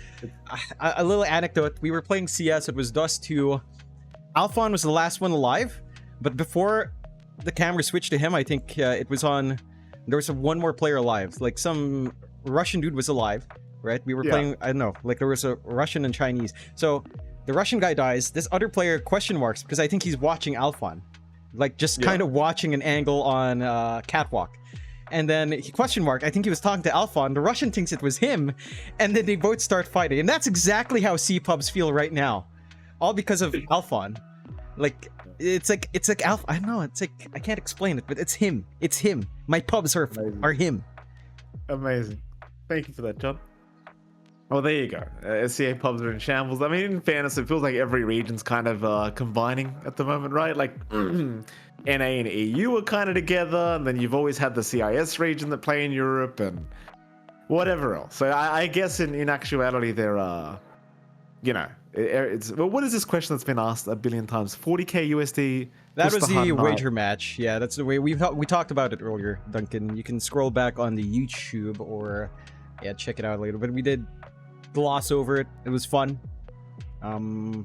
a little anecdote. We were playing CS. It was Dust 2. Alphon was the last one alive, but before the camera switched to him, I think it was on. There was one more player alive. Like some Russian dude was alive, right? We were playing. I don't know. Like there was a Russian and Chinese. So the Russian guy dies. This other player question marks, because I think he's watching Alphon, like just kind of watching an angle on Catwalk. And then he question mark. I think he was talking to Alphon. The Russian thinks it was him, and then they both start fighting. And that's exactly how C pubs feel right now, all because of Alphon. Like it's like Alpha. I don't know. It's like, I can't explain it, but it's him. It's him. My pubs are him. Amazing. Thank you for that, John. Well, there you go. SCA pubs are in shambles. I mean, in fairness, it feels like every region's kind of combining at the moment, right? Like NA and EU are kind of together, and then you've always had the CIS region that play in Europe and whatever else. So I guess in actuality, there are, it's, well, what is this question that's been asked a billion times? 40k USD. That was the wager match. Yeah, that's the way we talked about it earlier, Duncan. You can scroll back on the YouTube or check it out later. But we did gloss over it. It was fun.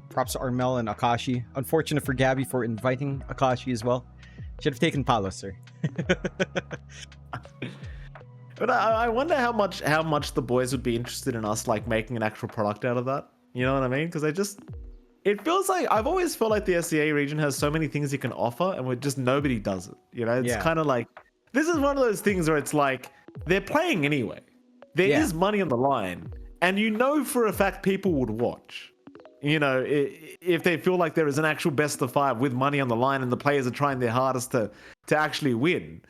Props to Armel and Akashi. Unfortunate for Gabby for inviting Akashi as well. Should have taken Palos, sir. But I wonder how much the boys would be interested in us like making an actual product out of that. You know what I mean? Because it feels like, I've always felt like the SCA region has so many things you can offer, and nobody does it. It's kind of like, this is one of those things where it's like, they're playing anyway. There is money on the line, and for a fact people would watch. If they feel like there is an actual best of 5 with money on the line and the players are trying their hardest to actually win,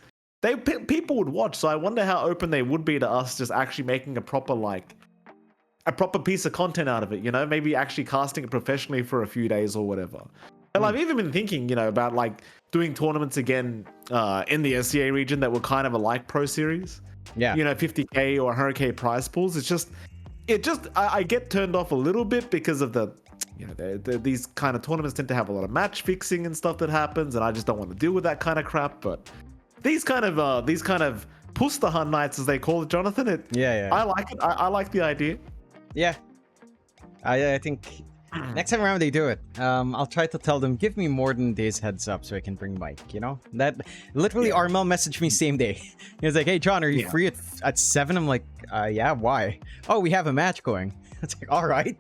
people would watch. So I wonder how open they would be to us just actually making a proper piece of content out of it, maybe actually casting it professionally for a few days or whatever. And I've even been thinking, about like doing tournaments again in the SCA region that were kind of a like pro series. Yeah. 50k or 100k prize pools. I get turned off a little bit because of these kind of tournaments tend to have a lot of match fixing and stuff that happens, and I just don't want to deal with that kind of crap. But these kind of Pustahan nights, as they call it, Jonathan, I like it. I like the idea. Yeah, I think next time around they do it, I'll try to tell them, give me more than a day's heads up so I can bring Mike. That literally Armel messaged me same day. He was like, "Hey John, are you free at 7?" I'm like, "Yeah, why?" "Oh, we have a match going." It's like, all right.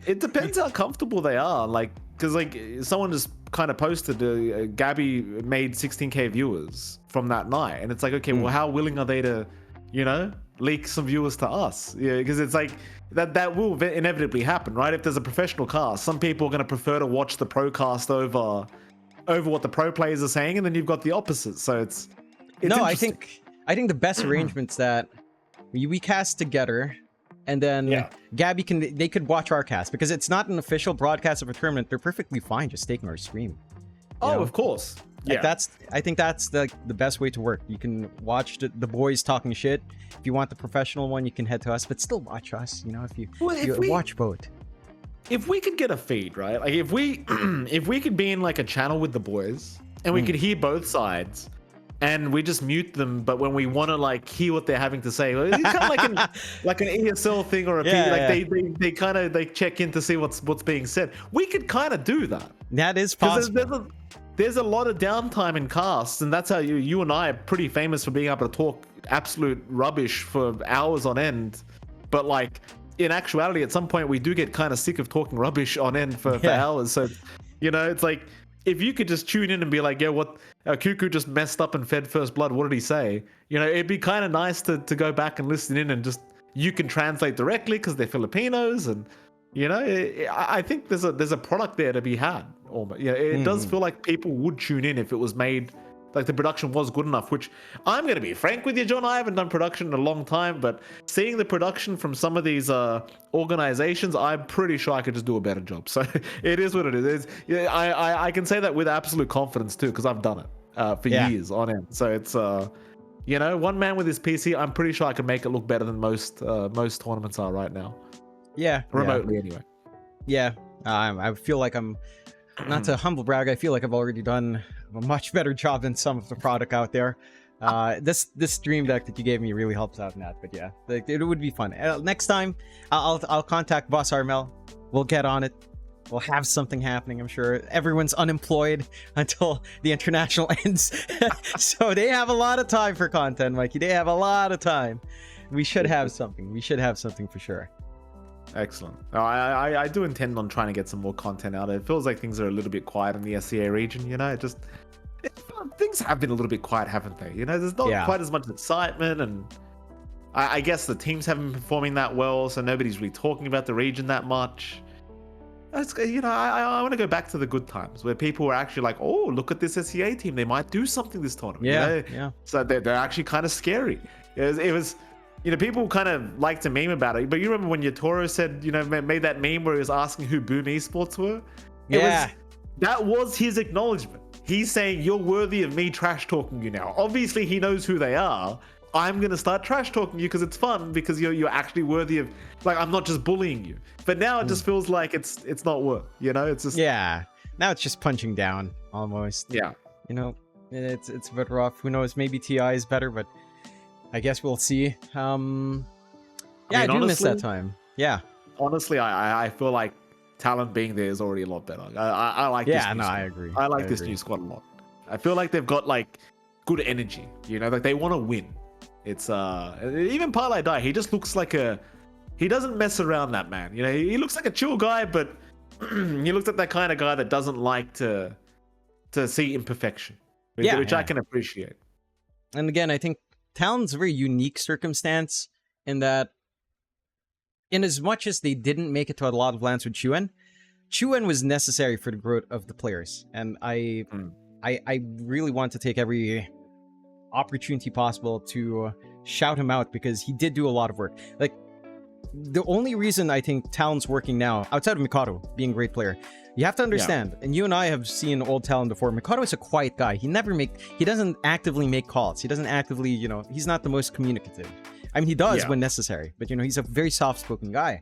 It depends how comfortable they are. Like because like someone just kind of posted Gabby made 16k viewers from that night, and it's like, okay, well, how willing are they to, leak some viewers to us? Yeah, because it's like that will inevitably happen, right? If there's a professional cast, some people are going to prefer to watch the pro cast over what the pro players are saying, and then you've got the opposite. So it's no, I think the best arrangement's that we cast together, and then Gabby they could watch our cast, because it's not an official broadcast of a tournament. They're perfectly fine just taking our stream. Of course. Like I think that's the best way to work. You can watch the boys talking shit. If you want the professional one, you can head to us, but still watch us. If you watch both. If we could get a feed, right? Like if we could be in like a channel with the boys and we could hear both sides, and we just mute them, but when we want to like hear what they're having to say, it's kind of like an ESL thing or a they kind of check in to see what's being said. We could kind of do that. That is possible. There's a lot of downtime in casts, and that's how you and I are pretty famous for being able to talk absolute rubbish for hours on end. But like in actuality, at some point we do get kind of sick of talking rubbish on end for hours. So it's like, if you could just tune in and be like, yeah, what Kuku just messed up and fed first blood, what did he say? It'd be kind of nice to go back and listen in, and just you can translate directly because they're Filipinos, and I think there's a product there to be had. Almost. It does feel like people would tune in if it was made, like the production was good enough, which I'm going to be frank with you, John, I haven't done production in a long time, but seeing the production from some of these organizations, I'm pretty sure I could just do a better job. So it is what it is. I can say that with absolute confidence too, because I've done it for years on end. So it's one man with his PC, I'm pretty sure I can make it look better than most tournaments are right now. Remotely anyway. I feel like I'm, not to humble brag, I feel like I've already done a much better job than some of the product out there. This stream deck that you gave me really helps out in that. But yeah, it would be fun. Next time, I'll contact Boss Armel. We'll get on it. We'll have something happening. I'm sure everyone's unemployed until the international ends, so they have a lot of time for content, Mikey. They have a lot of time. We should have something. We should have something for sure. Excellent. I do intend on trying to get some more content out. It feels like things are a little bit quiet in the SCA region. Things have been a little bit quiet, haven't they? There's not quite as much excitement, and I guess the teams haven't been performing that well, so nobody's really talking about the region that much. I want to go back to the good times where people were actually like, oh, look at this SCA team. They might do something this tournament. So they're actually kind of scary. It was people kind of like to meme about it, but you remember when Yatoro said, made that meme where he was asking who Boom Esports were? That was his acknowledgement. He's saying, you're worthy of me trash talking you now. Obviously, he knows who they are. I'm going to start trash talking you because it's fun, because you're actually worthy of, like, I'm not just bullying you. But now it just feels like it's not work, it's just... Yeah, now it's just punching down, almost. Yeah. It's a bit rough. Who knows, maybe TI is better, but I guess we'll see. I do miss that time. Yeah. Honestly, I feel like Talon being there is already a lot better. I like this new squad. I agree. I like this new squad a lot. I feel like they've got like good energy, like they want to win. It's even Parlay Dai, he just looks like he doesn't mess around, that man. He looks like a chill guy, but he looks like that kind of guy that doesn't like to see imperfection, which I can appreciate. And again, I think Talon's a very unique circumstance in that, in as much as they didn't make it to a lot of lands with Chuan was necessary for the growth of the players. And I really want to take every opportunity possible to shout him out, because he did do a lot of work. Like, the only reason I think Talon's working now, outside of Mikado being a great player, you have to understand, and you and I have seen old Talon before, Mikado is a quiet guy. He doesn't actively make calls. He doesn't actively, he's not the most communicative. I mean, he does when necessary, but he's a very soft-spoken guy.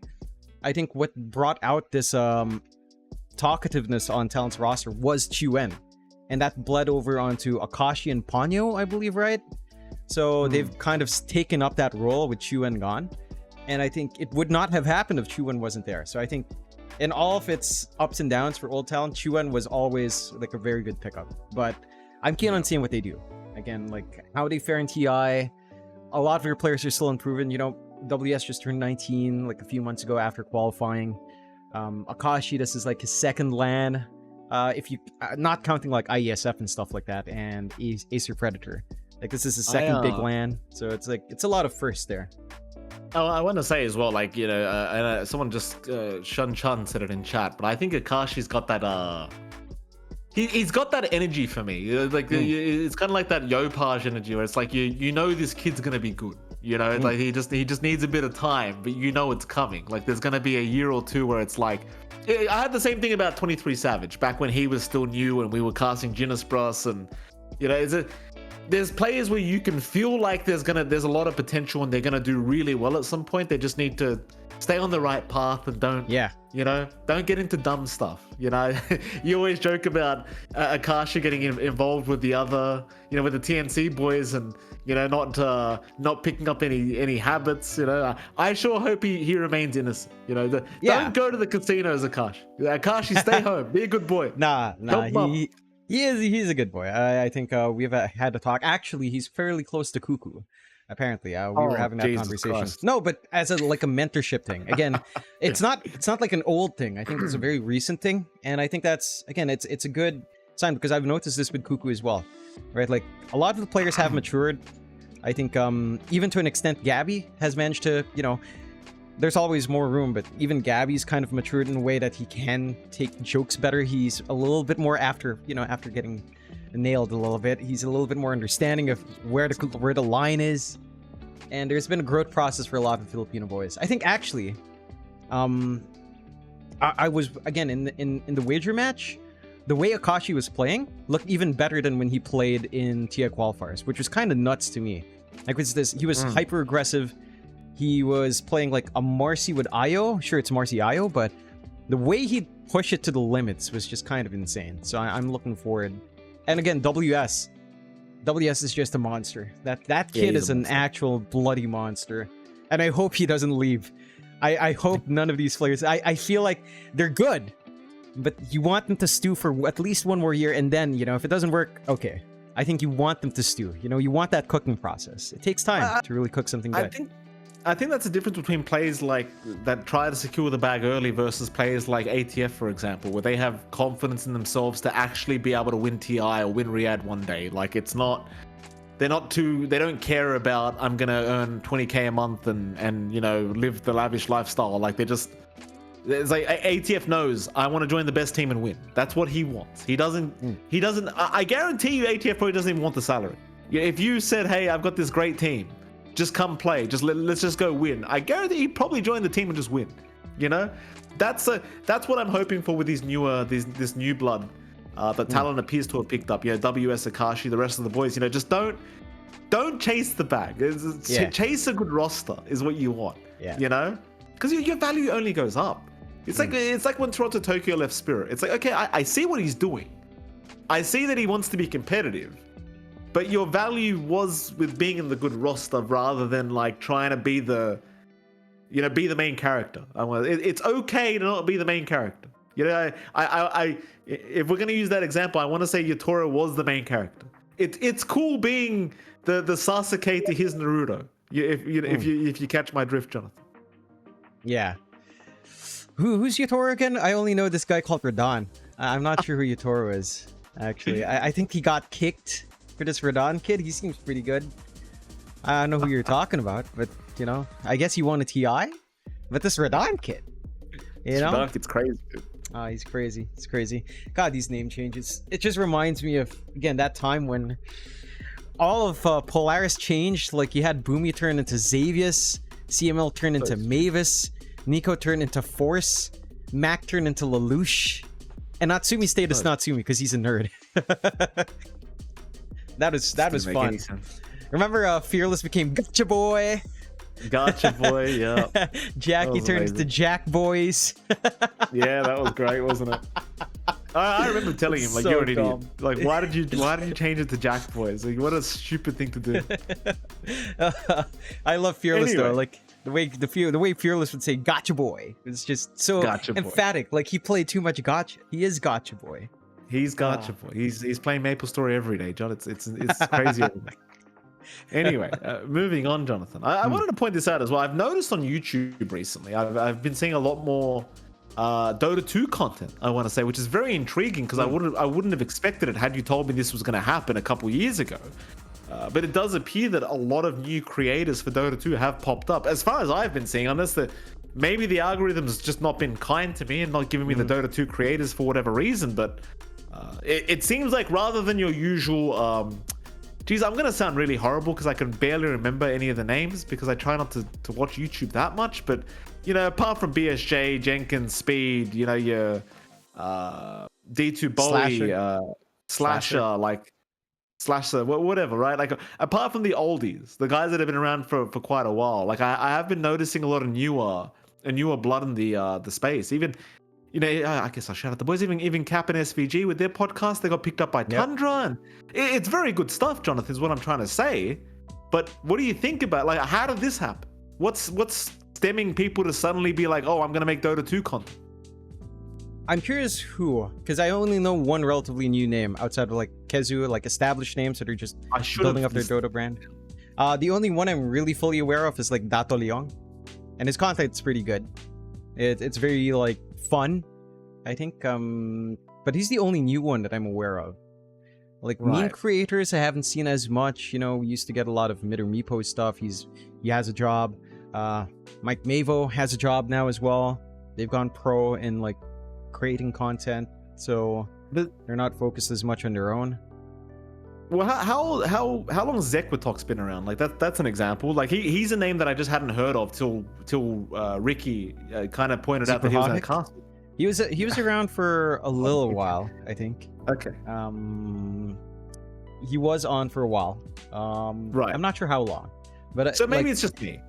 I think what brought out this talkativeness on Talon's roster was Chuan, and that bled over onto Akashi and Ponyo, I believe, right? So they've kind of taken up that role with Chuan gone, and I think it would not have happened if Chuan wasn't there. So I think in all of its ups and downs for Old Talon, Chuan was always like a very good pickup. But I'm keen on seeing what they do. Again, like how they fare in TI. A lot of your players are still unproven. WS just turned 19 like a few months ago after qualifying. Akashi, this is like his second LAN. If you not counting like IESF and stuff like that, and Acer Predator. Like this is his second big LAN, so it's like it's a lot of firsts there. Oh, I want to say as well, like, you know, and someone just Shun Chun said it in chat, but I think Akashi's got that he's got that energy for me. Like it's kind of like that Yopaj energy, where it's like you know this kid's gonna be good. You know, like he just needs a bit of time, but you know it's coming. Like there's gonna be a year or two where it's like, I had the same thing about 23 Savage back when he was still new and we were casting Genus Bros, and you know, there's players where you can feel like there's a lot of potential and they're gonna do really well at some point. They just need to stay on the right path and don't get into dumb stuff. You know, you always joke about Akashi getting involved with the other, you know, with the TNC boys, and you know, not picking up any habits. You know, I sure hope he remains innocent. You know, don't go to the casinos, Akashi. Akashi, stay home. Be a good boy. Nah, he's a good boy. I think we've had a talk. Actually, he's fairly close to Kuku. Apparently, we were having that conversation. Christ. No, but as a mentorship thing. Again, it's not like an old thing. I think it's a very recent thing, and I think that's it's a good sign, because I've noticed this with Kuku as well, right? Like a lot of the players have matured. I think even to an extent, Gabby has managed to, you know, there's always more room, but even Gabby's kind of matured in a way that he can take jokes better. He's a little bit more after getting nailed a little bit. He's a little bit more understanding of where the line is, and there's been a growth process for a lot of Filipino boys. I think actually, I was again in the wager match. The way Akashi was playing looked even better than when he played in TI qualifiers, which was kind of nuts to me. Like he was hyper aggressive. He was playing like a Marcy with Io. Sure, it's Marcy Io, but the way he pushed it to the limits was just kind of insane. So I'm looking forward. And again, WS is just a monster. That kid is an actual bloody monster. And I hope he doesn't leave. I hope none of these players... I feel like they're good, but you want them to stew for at least one more year, and then, you know, if it doesn't work, okay. I think you want them to stew. You know, you want that cooking process. It takes time to really cook something good. I think that's the difference between players like that try to secure the bag early versus players like ATF, for example, where they have confidence in themselves to actually be able to win TI or win Riad one day. Like they don't care about, I'm gonna earn 20k a month and you know, live the lavish lifestyle. Like it's like ATF knows, I want to join the best team and win. That's what he wants. He doesn't. I guarantee you, ATF probably doesn't even want the salary. If you said, hey, I've got this great team, just come play. Let's just go win. I guarantee he'd probably join the team and just win. You know, that's what I'm hoping for with this new blood that Talon appears to have picked up. You know, WS, Akashi, the rest of the boys. You know, just don't chase the bag. Chase a good roster is what you want. Yeah. You know, because your value only goes up. It's like when Toronto Tokyo left Spirit. It's like, okay, I see what he's doing. I see that he wants to be competitive. But your value was with being in the good roster rather than like trying to be the main character. It's okay to not be the main character. You know, I if we're gonna use that example, I want to say Yatoro was the main character. It's cool being the Sasuke to his Naruto. If you catch my drift, Jonathan. Yeah. Who's Yatoro again? I only know this guy called Radon. I'm not sure who Yatoro is. Actually, I think he got kicked. For this Radon kid, he seems pretty good. I don't know who you're talking about, but you know, I guess you want a TI. But this Radon kid, you know, Radon kid's crazy, dude. He's crazy. It's crazy. God, these name changes. It just reminds me of again that time when all of Polaris changed. Like you had Boomy turn into Xavius, CML turned into Mavis, Nico turned into Force, Mac turned into Lelouch, and Natsumi stayed as Natsumi because he's a nerd. That was fun. Remember, Fearless became Gotcha Boy. Gotcha Boy, yeah. Jackie turned into Jack Boys. Yeah, that was great, wasn't it? I remember telling him, like, you're an idiot. Like, why did you change it to Jack Boys? Like, what a stupid thing to do. I love Fearless though. Like the way Fearless would say Gotcha Boy. It's just so emphatic. Like he played too much Gotcha. He is Gotcha Boy. He's Gotcha Boy. He's playing Maple Story every day, John. It's crazy. Anyway, moving on, Jonathan. I wanted to point this out as well. I've noticed on YouTube recently, I've been seeing a lot more Dota 2 content, I want to say, which is very intriguing because I wouldn't have expected it had you told me this was going to happen a couple years ago. But it does appear that a lot of new creators for Dota 2 have popped up, as far as I've been seeing, unless maybe the algorithm's just not been kind to me and not giving me the Dota 2 creators for whatever reason. But it seems like rather than your usual... Geez, I'm going to sound really horrible because I can barely remember any of the names because I try not to watch YouTube that much. But, you know, apart from BSJ, Jenkins, Speed, you know, your D2 Bowie, Slasher, like Slasher, whatever, right? Like, apart from the oldies, the guys that have been around for quite a while, like I have been noticing a lot of newer blood in the space. Even, you know, I guess I'll shout out the boys. Even Cap and SVG with their podcast, they got picked up by Tundra, and it's very good stuff, Jonathan, is what I'm trying to say. But what do you think about, like, how did this happen? What's stemming people to suddenly be like, oh, I'm gonna make Dota 2 content? I'm curious who, because I only know one relatively new name outside of like Kezu, like established names that are just building up their Dota brand. The only one I'm really fully aware of is like Dato Leong, and his content's pretty good. It's very like fun, I think. But he's the only new one that I'm aware of. Like meme creators, I haven't seen as much. You know, we used to get a lot of Mid or Meepo stuff. He has a job. Mike Mavo has a job now as well. They've gone pro in like creating content, so they're not focused as much on their own. Well, how long has Zequitox been around? Like that's an example. Like he's a name that I just hadn't heard of till Ricky kind of pointed out that he was in a castle. He was around for a little while, I think. Okay. He was on for a while. Right. I'm not sure how long, but so maybe like, it's just me.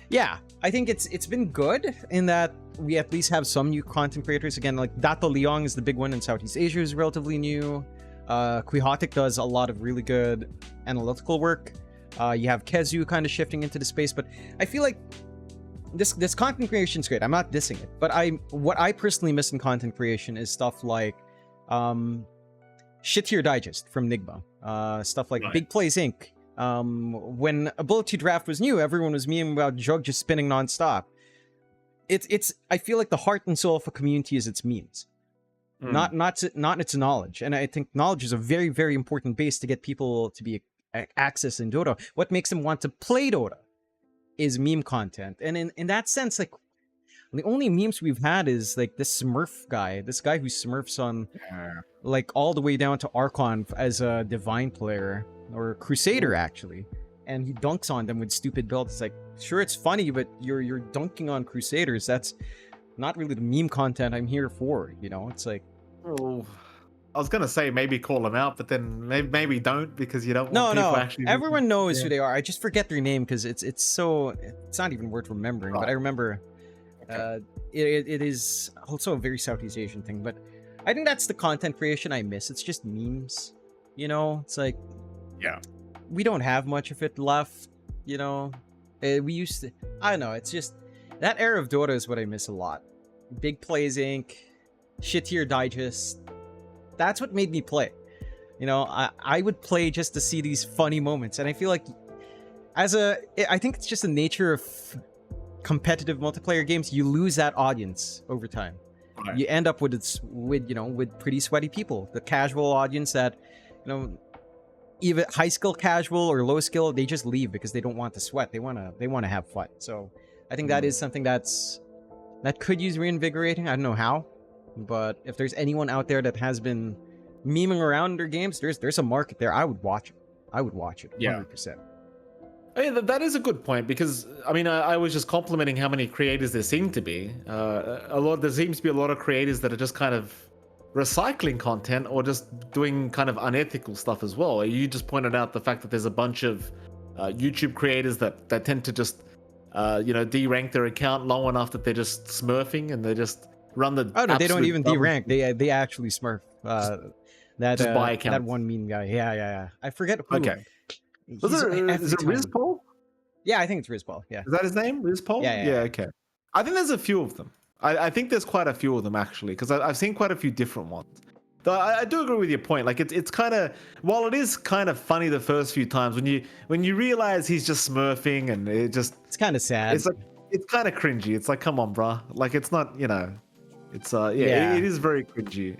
Yeah, I think it's been good in that we at least have some new content creators. Again, like Dato Leong is the big one in Southeast Asia, is relatively new. Quihotic does a lot of really good analytical work. You have Kezu kind of shifting into the space, but I feel like this content creation is great. I'm not dissing it, but what I personally miss in content creation is stuff like Shit Tier Digest from Nigma, stuff like Big Plays Inc. When Ability Draft was new, everyone was memeing about Jug just spinning nonstop. It's I feel like the heart and soul of a community is its memes, not its knowledge. And I think knowledge is a very, very important base to get people to be access in Dota. What makes them want to play Dota is meme content. And in that sense, like the only memes we've had is like this Smurf guy, this guy who Smurfs on like all the way down to Archon as a Divine player or Crusader actually. And he dunks on them with stupid builds. It's like, sure, it's funny, but you're dunking on Crusaders. That's not really the meme content I'm here for, you know? It's like... Oh, I was going to say maybe call them out, but then maybe don't because you don't want people actually... Everyone knows who they are. I just forget their name because it's not even worth remembering. But I remember it is also a very Southeast Asian thing. But I think that's the content creation I miss. It's just memes, you know? It's like... Yeah. We don't have much of it left, you know. We used to... I don't know, it's just... That era of Dota is what I miss a lot. Big Plays Inc., Shit Tier Digest. That's what made me play. You know, I would play just to see these funny moments. And I feel like I think it's just the nature of competitive multiplayer games. You lose that audience over time. Right. You end up with pretty sweaty people. The casual audience that, you know... Even high skill casual or low skill, they just leave because they don't want to sweat. They want to have fun. So I think that is something that could use reinvigorating. I don't know how, but if there's anyone out there that has been memeing around their games, there's a market there. I would watch it. I would watch it 100%. Yeah, that is a good point because I mean I was just complimenting how many creators there seem to be. There seems to be a lot of creators that are just kind of recycling content or just doing kind of unethical stuff as well. You just pointed out the fact that there's a bunch of YouTube creators that tend to just de-rank their account long enough that they're just smurfing and they just run the... Oh no, they don't even de-rank. They actually smurf. Just buy accounts. That one meme guy. Yeah. I forget who. Okay. Is it Rizpol? Yeah, I think it's Rizpol. Yeah. Is that his name? Rizpol? Yeah. Okay. I think there's a few of them. I think there's quite a few of them actually, because I've seen quite a few different ones. Though I do agree with your point. Like it's kind of, while it is kind of funny the first few times when you realize he's just smurfing and it's kind of sad. It's like it's kind of cringy. It's like, come on, bruh. Like, it's not, it's yeah, Yeah. it is very cringy.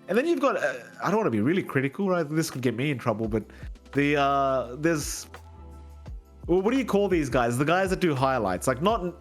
And then you've got, I don't want to be really critical, right? This could get me in trouble, but there's, well, what do you call these guys? The guys that do highlights, like not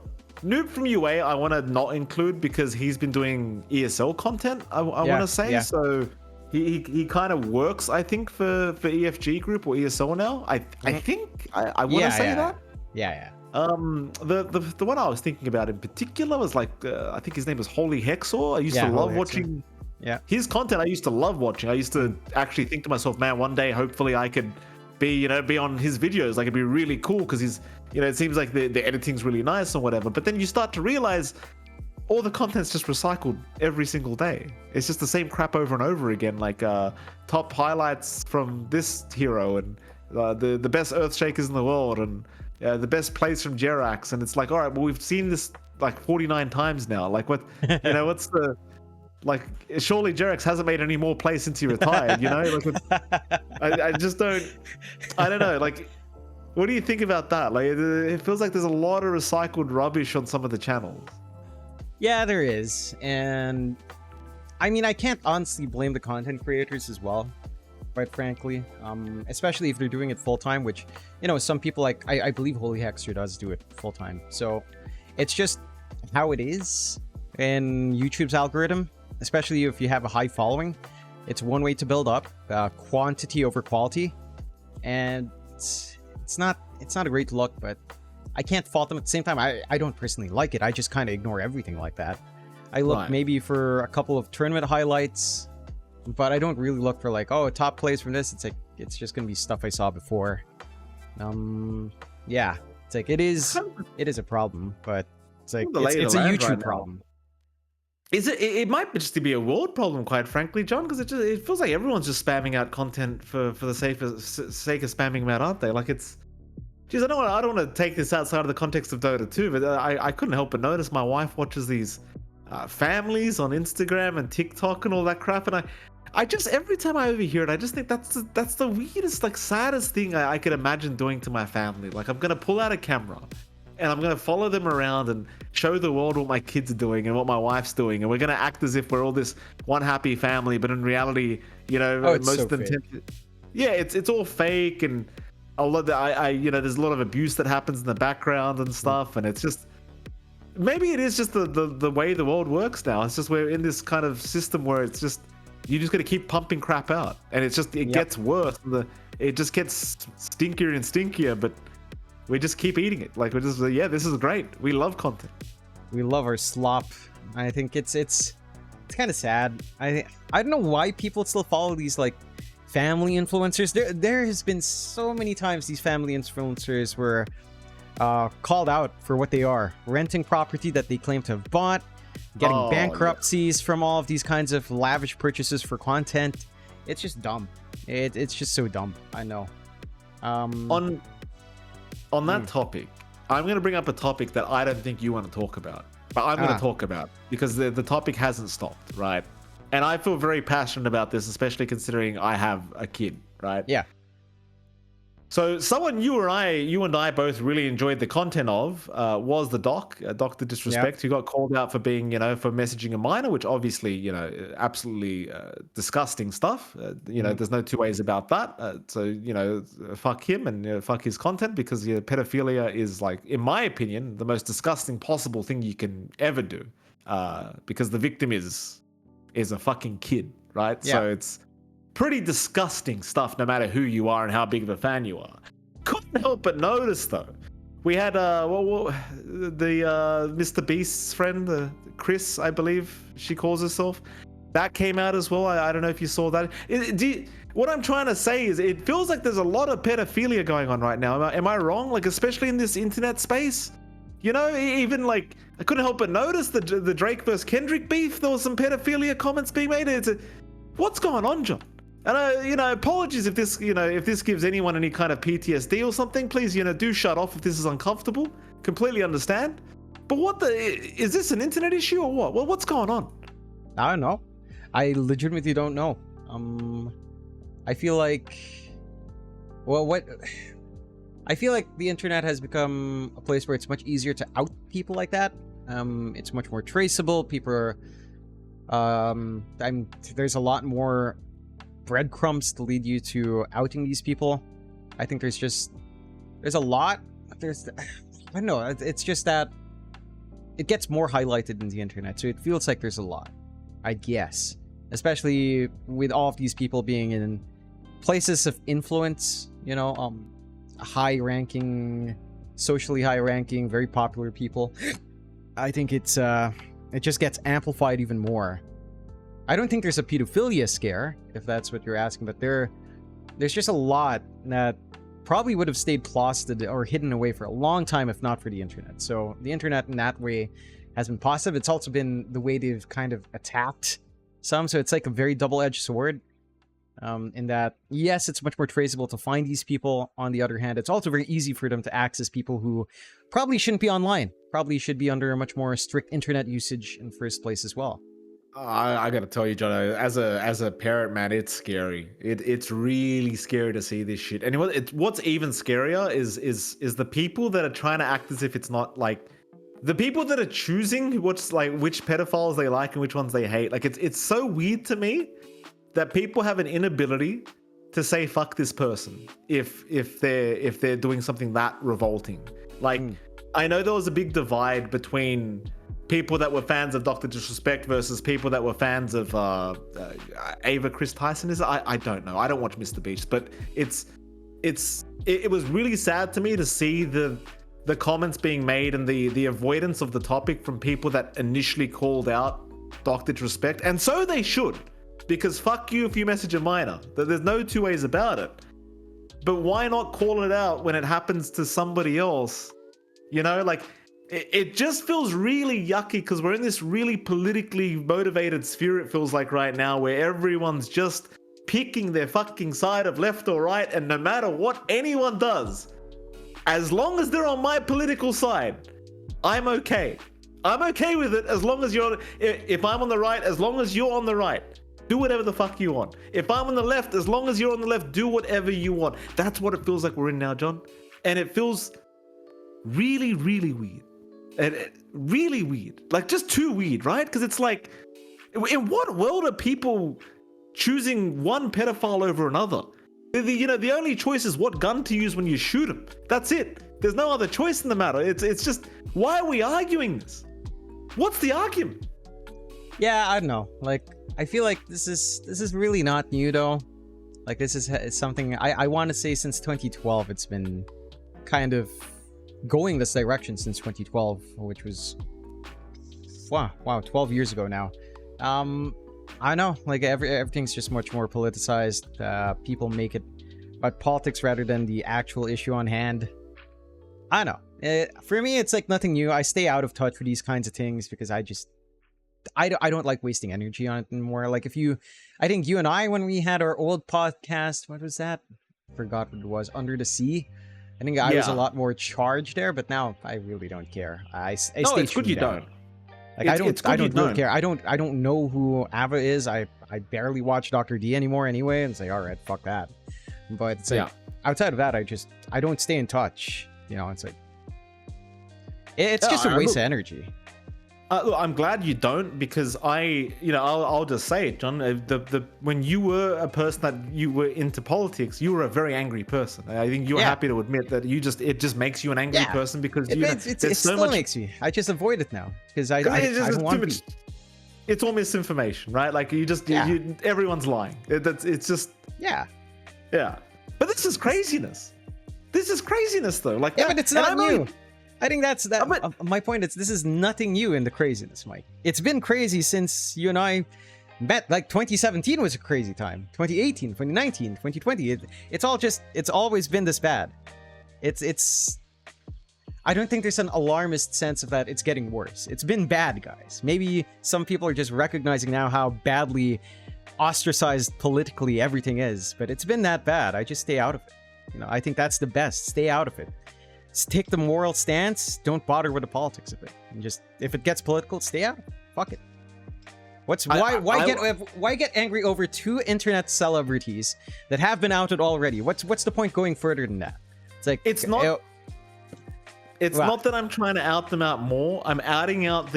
Noob from UA. I want to not include because he's been doing ESL content. I want to say so. He kind of works, I think, for EFG Group or ESL now. I think I want to say that. Yeah. The one I was thinking about in particular was like I think his name was Holy Hexor. I used to love watching. Yeah, his content I used to love watching. I used to actually think to myself, man, one day hopefully I could be on his videos. Like, it'd be really cool because he's, it seems like the editing's really nice or whatever. But then you start to realize all the content's just recycled every single day. It's just the same crap over and over again. Like top highlights from this hero and the best Earthshakers in the world and the best plays from Jerax. And it's like, all right, well, we've seen this like 49 times now. Like, what, what's the... Like, surely Jerax hasn't made any more plays since he retired, Like, I just don't know. Like, what do you think about that? Like, it feels like there's a lot of recycled rubbish on some of the channels. Yeah, there is. And I mean, I can't honestly blame the content creators as well, quite frankly. Especially if they're doing it full-time, which, some people, like, I believe Holy Hexer does do it full-time. So it's just how it is in YouTube's algorithm. Especially if you have a high following, it's one way to build up, quantity over quality, and it's not a great look. But I can't fault them at the same time. I don't personally like it. I just kind of ignore everything like that. I look maybe for a couple of tournament highlights, but I don't really look for like, oh, top plays from this. It's like it's just gonna be stuff I saw before. Yeah, it's like it is a problem, but it's like it's a YouTube problem. It might just be a world problem, quite frankly, John, because it feels like everyone's just spamming out content for the sake of spamming them out, aren't they? Like, it's, geez, I don't want to take this outside of the context of Dota 2, but I couldn't help but notice my wife watches these families on Instagram and TikTok and all that crap, and I just, every time I overhear it, I just think that's the weirdest, like, saddest thing I could imagine doing to my family. Like, I'm gonna pull out a camera and I'm going to follow them around and show the world what my kids are doing and what my wife's doing. And we're going to act as if we're all this one happy family. But in reality, most of them it's all fake. And a lot there's a lot of abuse that happens in the background and stuff. And it's just, maybe it is just the way the world works now. It's just we're in this kind of system where it's just, you just got to keep pumping crap out. And it's just, it gets worse. It just gets stinkier and stinkier. But we just keep eating it. Like, we're just, this is great. We love content. We love our slop. I think it's kind of sad. I don't know why people still follow these like family influencers. There has been so many times these family influencers were called out for what they are: renting property that they claim to have bought, getting bankruptcies from all of these kinds of lavish purchases for content. It's just dumb. It's just so dumb. I know. On that topic, I'm going to bring up a topic that I don't think you want to talk about, but I'm going to talk about because the topic hasn't stopped, right? And I feel very passionate about this, especially considering I have a kid, right? Yeah. So someone you and I both really enjoyed the content of was the Dr. Disrespect, who got called out for being, for messaging a minor, which obviously, absolutely disgusting stuff. There's no two ways about that. So, fuck him and fuck his content, because pedophilia is, like, in my opinion, the most disgusting possible thing you can ever do, because the victim is a fucking kid, right? Yeah. So it's pretty disgusting stuff, no matter who you are and how big of a fan you are. Couldn't help but notice, though, we had the Mr. Beast's friend, Chris, I believe she calls herself. That came out as well. I don't know if you saw that. What I'm trying to say is, it feels like there's a lot of pedophilia going on right now. Am I wrong? Like, especially in this internet space? Even like, I couldn't help but notice the Drake versus Kendrick beef. There was some pedophilia comments being made. What's going on, John? And apologies if this gives anyone any kind of PTSD or something. Please, do shut off if this is uncomfortable. Completely understand. But is this an internet issue or what? Well, what's going on? I don't know. I legitimately don't know. I feel like, I feel like the internet has become a place where it's much easier to out people like that. It's much more traceable. People are, there's a lot more breadcrumbs to lead you to outing these people. I think there's a lot. I don't know. It's just that it gets more highlighted in the internet, so it feels like there's a lot, I guess. Especially with all of these people being in places of influence, you know, high-ranking, socially high-ranking, very popular people. I think it just gets amplified even more. I don't think there's a pedophilia scare, if that's what you're asking, but there's just a lot that probably would have stayed closeted or hidden away for a long time if not for the internet. So the internet in that way has been positive. It's also been the way they've kind of attacked some, so it's like a very double-edged sword. In that, yes, it's much more traceable to find these people. On the other hand, it's also very easy for them to access people who probably shouldn't be online. Probably should be under a much more strict internet usage in the first place as well. I gotta tell you, John, as a parent, man, it's scary. It's really scary to see this shit. And what's even scarier is the people that are trying to act as if it's not, like, the people that are choosing which pedophiles they like and which ones they hate. Like, it's so weird to me that people have an inability to say fuck this person if they're doing something that revolting. Like, I know there was a big divide between people that were fans of Dr. Disrespect versus people that were fans of Ava Chris Tyson. I don't know. I don't watch Mr. Beast, but it was really sad to me to see the comments being made and the avoidance of the topic from people that initially called out Dr. Disrespect, and so they should. Because fuck you if you message a minor. There's no two ways about it. But why not call it out when it happens to somebody else? You know, like, it just feels really yucky because we're in this really politically motivated sphere, it feels like right now, where everyone's just picking their fucking side of left or right, and no matter what anyone does, as long as they're on my political side, I'm okay. I'm okay with it as long as if I'm on the right, as long as you're on the right. Do whatever the fuck you want. If I'm on the left, as long as you're on the left, do whatever you want. That's what it feels like we're in now, John. And it feels really, really weird. And really weird. Like, just too weird, right? Because it's like, in what world are people choosing one pedophile over another? The only choice is what gun to use when you shoot him. That's it. There's no other choice in the matter. It's just, why are we arguing this? What's the argument? Yeah, I don't know. Like, I feel like this is really not new though. Like, this is something I want to say since 2012. It's been kind of going this direction since 2012, which was wow, 12 years ago now. I know, like, everything's just much more politicized. People make it about politics rather than the actual issue on hand. I don't know. For me, it's like nothing new. I stay out of touch with these kinds of things because I don't like wasting energy on it anymore. Like, I think you and I, when we had our old podcast, what was that? Forgot what it was. Under the Sea. I think I was a lot more charged there, but now I really don't care. I stay it's good you down. don't. Like, I don't really care. I don't know who Ava is. I barely watch Dr. D anymore anyway, and say, all right, fuck that. But it's like, outside of that, I don't stay in touch. You know, it's like, it's just a waste of energy. Look, I'm glad you don't, because I'll just say it, John. When you were a person that you were into politics, you were a very angry person. I think you're happy to admit that it just makes you an angry person because it still makes me. I just avoid it now because I don't want to. It's all misinformation, right? Like, everyone's lying. It's just yeah. But this is craziness. This is craziness, though. Like, but it's not new. I think that's my point. This is nothing new in the craziness, Mike. It's been crazy since you and I met. Like, 2017 was a crazy time. 2018, 2019, 2020. It's always been this bad. I don't think there's an alarmist sense of that it's getting worse. It's been bad, guys. Maybe some people are just recognizing now how badly ostracized politically everything is, but it's been that bad. I just stay out of it. You know, I think that's the best. Stay out of it. Take the moral stance. Don't bother with the politics of it. And just, if it gets political, stay out. Fuck it. Why get angry over two internet celebrities that have been outed already? What's the point going further than that? It's like It's not. It's Wow. not that I'm trying to out them out more. I'm outing out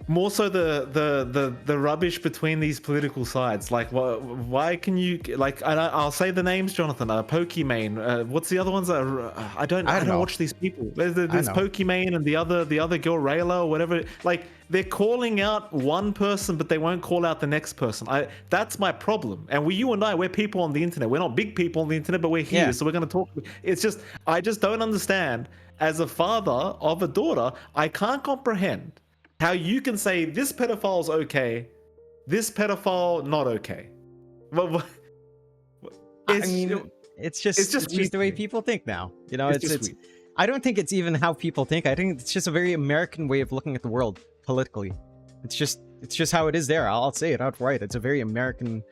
more so the rubbish between these political sides. Like, why can you like? I'll say the names, Jonathan. Pokimane. What's the other ones? I don't know. watch these people. There's know. Pokimane and the other girl Rayla or whatever. Like, they're calling out one person, but they won't call out the next person. That's my problem. And you and I, we're people on the internet. We're not big people on the internet, but we're here, so we're going to talk. It's just, I just don't understand. As a father of a daughter, I can't comprehend how you can say this pedophile's okay, this pedophile not okay. It's just the way people think now. You know, it's weird. I don't think it's even how people think. I think it's just a very American way of looking at the world politically. It's just how it is there. I'll say it outright. It's a very American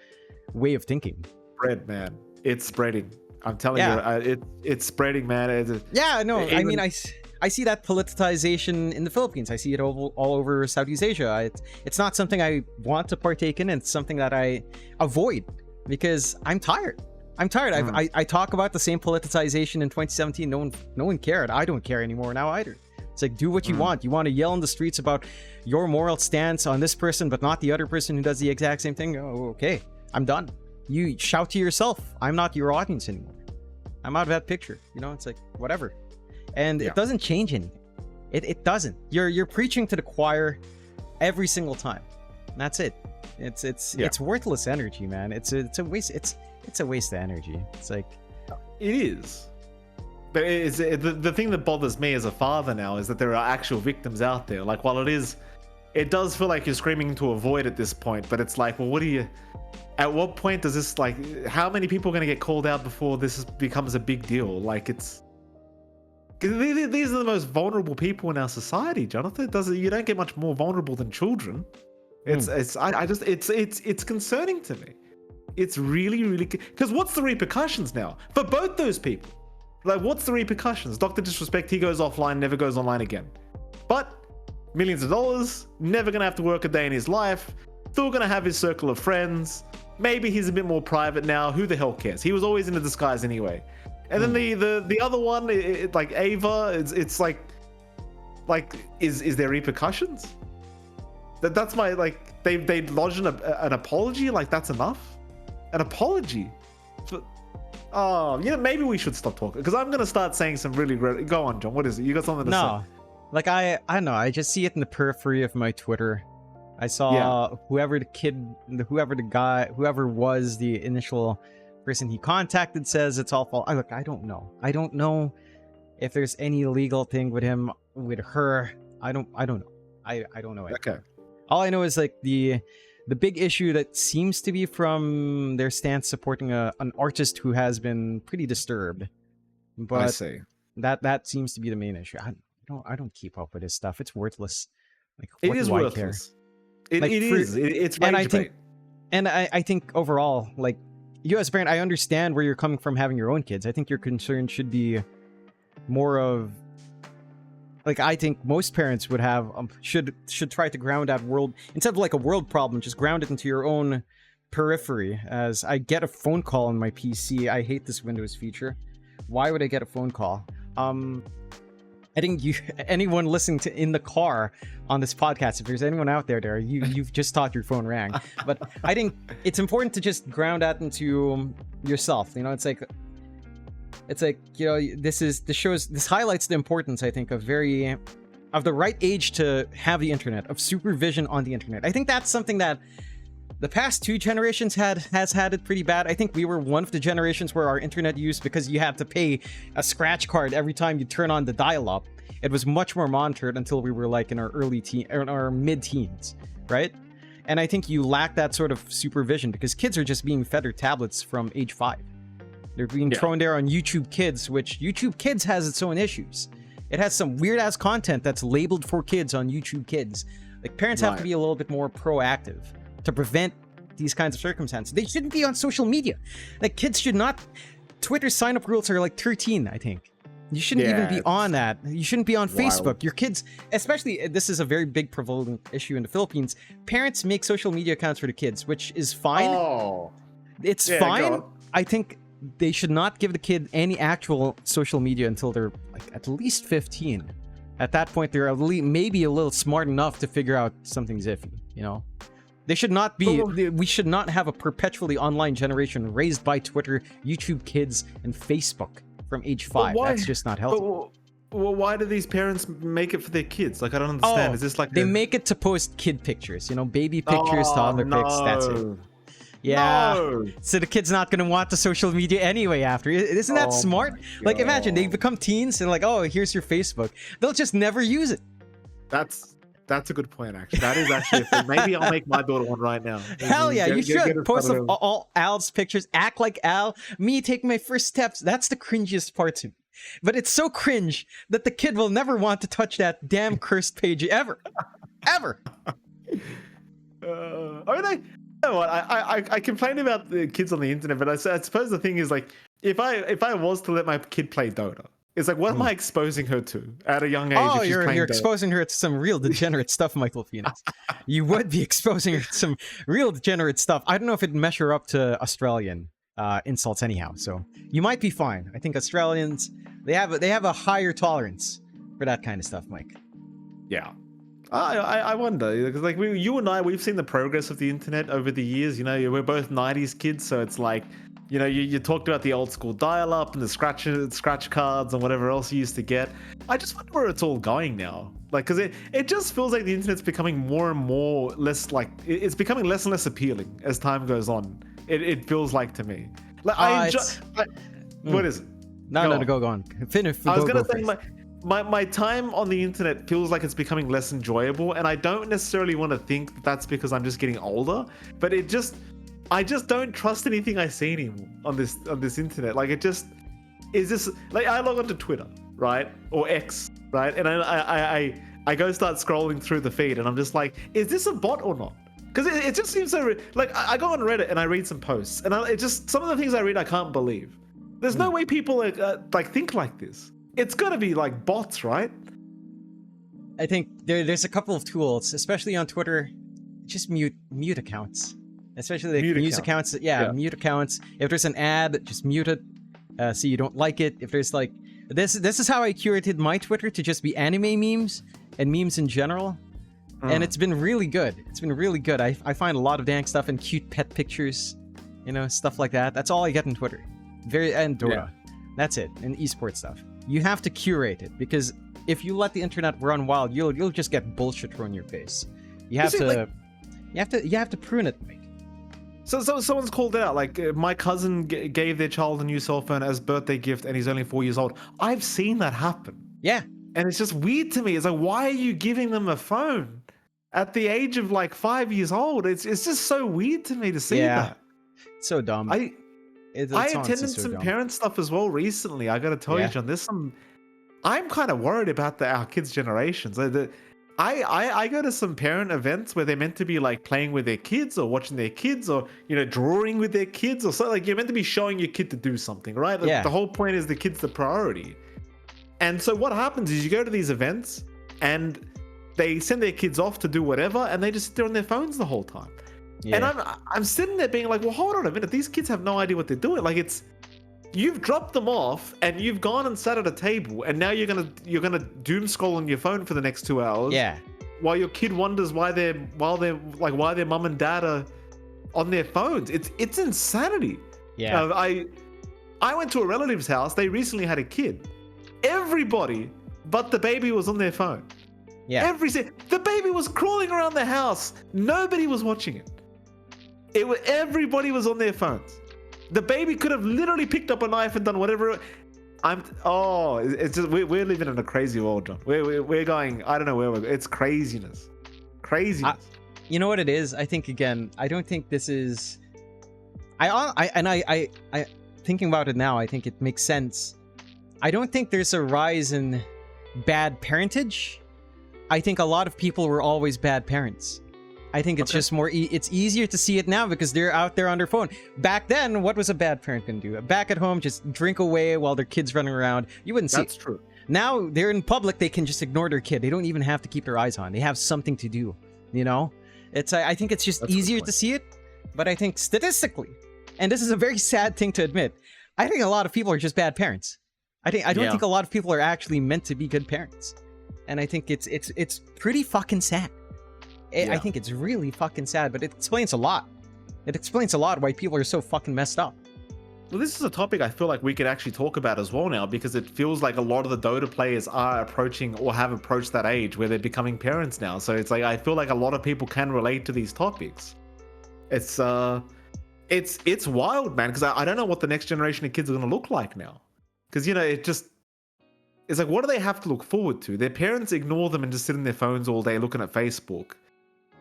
way of thinking. Spread, man. It's spreading. I'm telling you, it's spreading, man. Yeah, no, I mean, I see that politicization in the Philippines. I see it all over Southeast Asia. It's not something I want to partake in. It's something that I avoid because I'm tired. I'm tired. I talk about the same politicization in 2017. No one cared. I don't care anymore now either. It's like, do what you want. You want to yell in the streets about your moral stance on this person, but not the other person who does the exact same thing. Oh, okay, I'm done. You shout to yourself. I'm not your audience anymore. I'm out of that picture. You know, it's like, whatever. And it doesn't change anything. It doesn't. You're preaching to the choir every single time. And that's it. It's worthless energy, man. It's a waste. It's a waste of energy. It's like, it is. But the thing that bothers me as a father now is that there are actual victims out there. Like, while it does feel like you're screaming to avoid at this point, but it's like, well, at what point does this, like, how many people are going to get called out before this becomes a big deal? Like, these are the most vulnerable people in our society, Jonathan. You don't get much more vulnerable than children. It's concerning to me. It's really, really, because what's the repercussions now for both those people? Like, what's the repercussions? Dr. Disrespect, he goes offline, never goes online again. But millions of dollars, never gonna have to work a day in his life, still gonna have his circle of friends. Maybe he's a bit more private now. Who the hell cares? He was always in a disguise anyway. And then the other one, like Ava, it's like is there repercussions? That's my, like, they lodged an apology. Like, that's enough. An apology. Maybe we should stop talking because I'm gonna start saying some really great. Go on, John. What is it? You got something to say? No, like I don't know. I just see it in the periphery of my Twitter. I saw whoever was the initial person he contacted says it's all fault. Look, I don't know. I don't know if there's any legal thing with him, with her. I don't know. I don't know. Okay. All I know is, like, the big issue that seems to be from their stance supporting an artist who has been pretty disturbed. But I see. That seems to be the main issue. I don't keep up with his stuff. It's worthless. Like, it is worthless. It is. It's rage bait. And I think overall, like, you as a parent, I understand where you're coming from having your own kids. I think your concern should be more of, like, I think most parents would have should try to ground that world instead of like a world problem, just ground it into your own periphery. As I get a phone call on my PC. I hate this Windows feature. Why would I get a phone call? I think anyone listening to in the car on this podcast, if there's anyone out there, you've just thought your phone rang. But I think it's important to just ground that into yourself. You know, it's like, you know, this highlights the importance, I think, of the right age to have the internet, of supervision on the internet. I think that's something that the past two generations has had it pretty bad. I think we were one of the generations where our internet use, because you had to pay a scratch card every time you turn on the dial-up, it was much more monitored until we were like in our mid-teens, right? And I think you lack that sort of supervision because kids are just being fed their tablets from age 5. They're being thrown there on YouTube Kids, which YouTube Kids has its own issues. It has some weird-ass content that's labeled for kids on YouTube Kids. Like, parents have to be a little bit more proactive to prevent these kinds of circumstances. They shouldn't be on social media. Like, kids should not... Twitter's sign-up rules are like 13, I think. You shouldn't even be on that. You shouldn't be on Facebook. Your kids, especially, this is a very big prevalent issue in the Philippines. Parents make social media accounts for the kids, which is fine. Oh. It's fine. I think they should not give the kid any actual social media until they're like at least 15. At that point, they're at least maybe a little smart enough to figure out something's iffy, you know? They should not be, we should not have a perpetually online generation raised by Twitter, YouTube Kids, and Facebook from age 5. That's just not healthy. Well, why do these parents make it for their kids? Like, I don't understand. Is this like they make it to post kid pictures, you know, baby pictures, toddler pics, that's it. Yeah. No. So the kid's not gonna want the social media anyway after. Isn't that smart? Like, imagine they become teens and like, oh, here's your Facebook. They'll just never use it. That's a good point, actually. That is actually a thing. Maybe I'll make my daughter one right now. Hell yeah, you should. Post all Al's pictures. Act like Al. Me taking my first steps. That's the cringiest part to me. But it's so cringe that the kid will never want to touch that damn cursed page ever. Ever. Are they? You know what? I complain about the kids on the internet, but I suppose the thing is, like, if I was to let my kid play Dota, it's like, what am I exposing her to at a young age? Oh, you're exposing her to some real degenerate stuff, Michael Phoenix. You would be exposing her to some real degenerate stuff. I don't know if it'd measure up to Australian insults anyhow, so you might be fine. I think Australians, they have a higher tolerance for that kind of stuff, Mike. Yeah. I wonder, because like you and I, we've seen the progress of the internet over the years. You know, we're both 90s kids, so it's like, you know, you talked about the old school dial-up and the scratch cards and whatever else you used to get. I just wonder where it's all going now. Like, because it just feels like the internet's becoming more and more less, like, it's becoming less and less appealing as time goes on. It feels like to me. Like, what is it? Go on. Finish. I was going to say, my time on the internet feels like it's becoming less enjoyable, and I don't necessarily want to think that that's because I'm just getting older, but I just don't trust anything I see anymore on this internet. Like, it just is this, like, I log onto Twitter, right, or X, right, and I go start scrolling through the feed, and I'm just like, is this a bot or not? Because it just seems so, like, I go on Reddit and I read some posts, and it just, some of the things I read I can't believe. There's no way people like think like this. It's got to be like bots, right? I think there's a couple of tools, especially on Twitter. Just mute accounts, especially like news accounts. Yeah, mute accounts. If there's an ad, just mute it, so you don't like it. If there's like this is how I curated my Twitter to just be anime memes and memes in general, and it's been really good. It's been really good. I find a lot of dank stuff and cute pet pictures, you know, stuff like that. That's all I get on Twitter. And Dota. Yeah. That's it. And esports stuff. You have to curate it, because if you let the internet run wild, you'll just get bullshit thrown in your face. You have to prune it, Mike. So someone's called out, like, my cousin gave their child a new cell phone as birthday gift, and he's only 4 years old. I've seen that happen. Yeah. And it's just weird to me. It's like, why are you giving them a phone at the age of like 5 years old? It's just so weird to me to see that. It's so dumb. I attended some parent stuff as well recently. I got to tell you, John, I'm kind of worried about our kids' generations. I go to some parent events where they're meant to be like playing with their kids or watching their kids or, you know, drawing with their kids or something. Like, you're meant to be showing your kid to do something, right? The whole point is the kid's the priority. And so what happens is you go to these events and they send their kids off to do whatever, and they just sit there on their phones the whole time. Yeah. And I'm sitting there being like, well, hold on a minute. These kids have no idea what they're doing. Like, you've dropped them off and you've gone and sat at a table, and now you're gonna doom scroll on your phone for the next 2 hours. Yeah. While your kid wonders why their mum and dad are on their phones. It's insanity. Yeah. I went to a relative's house. They recently had a kid. Everybody but the baby was on their phone. Yeah. The baby was crawling around the house. Nobody was watching it. Everybody was on their phones. The baby could have literally picked up a knife and done whatever. It's just we're living in a crazy world, John. We're going. I don't know where we're going. It's craziness. You know what it is? I think, again, I don't think this is. I thinking about it now, I think it makes sense. I don't think there's a rise in bad parentage. I think a lot of people were always bad parents. I think it's just more, it's easier to see it now because they're out there on their phone. Back then, what was a bad parent going to do? Back at home, just drink away while their kid's running around. You wouldn't see it. That's true. Now, they're in public, they can just ignore their kid. They don't even have to keep their eyes on. They have something to do, you know? I think it's just easier to see it, but I think statistically, and this is a very sad thing to admit, I think a lot of people are just bad parents. I don't Yeah. think a lot of people are actually meant to be good parents, and I think it's pretty fucking sad. I think it's really fucking sad, but it explains a lot. It explains a lot why people are so fucking messed up. Well, this is a topic I feel like we could actually talk about as well now, because it feels like a lot of the Dota players are approaching or have approached that age where they're becoming parents now. So it's like I feel like a lot of people can relate to these topics. It's wild, man, because I don't know what the next generation of kids are going to look like now. Because, you know, it's like, what do they have to look forward to? Their parents ignore them and just sit in their phones all day looking at Facebook.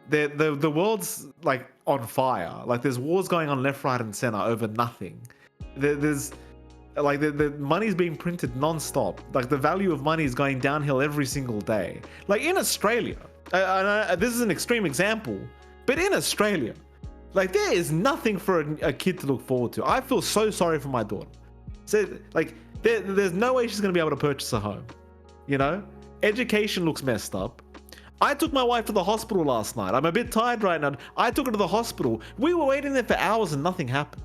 The world's like on fire. Like there's wars going on left, right, and center over nothing. There's like the money's being printed non-stop. Like the value of money is going downhill every single day. Like in Australia, this is an extreme example, but in Australia, like there is nothing for a kid to look forward to. I feel so sorry for my daughter. So like there's no way she's gonna be able to purchase a home. You know, education looks messed up. I took my wife to the hospital last night. I'm a bit tired right now. I took her to the hospital. We were waiting there for hours and nothing happened.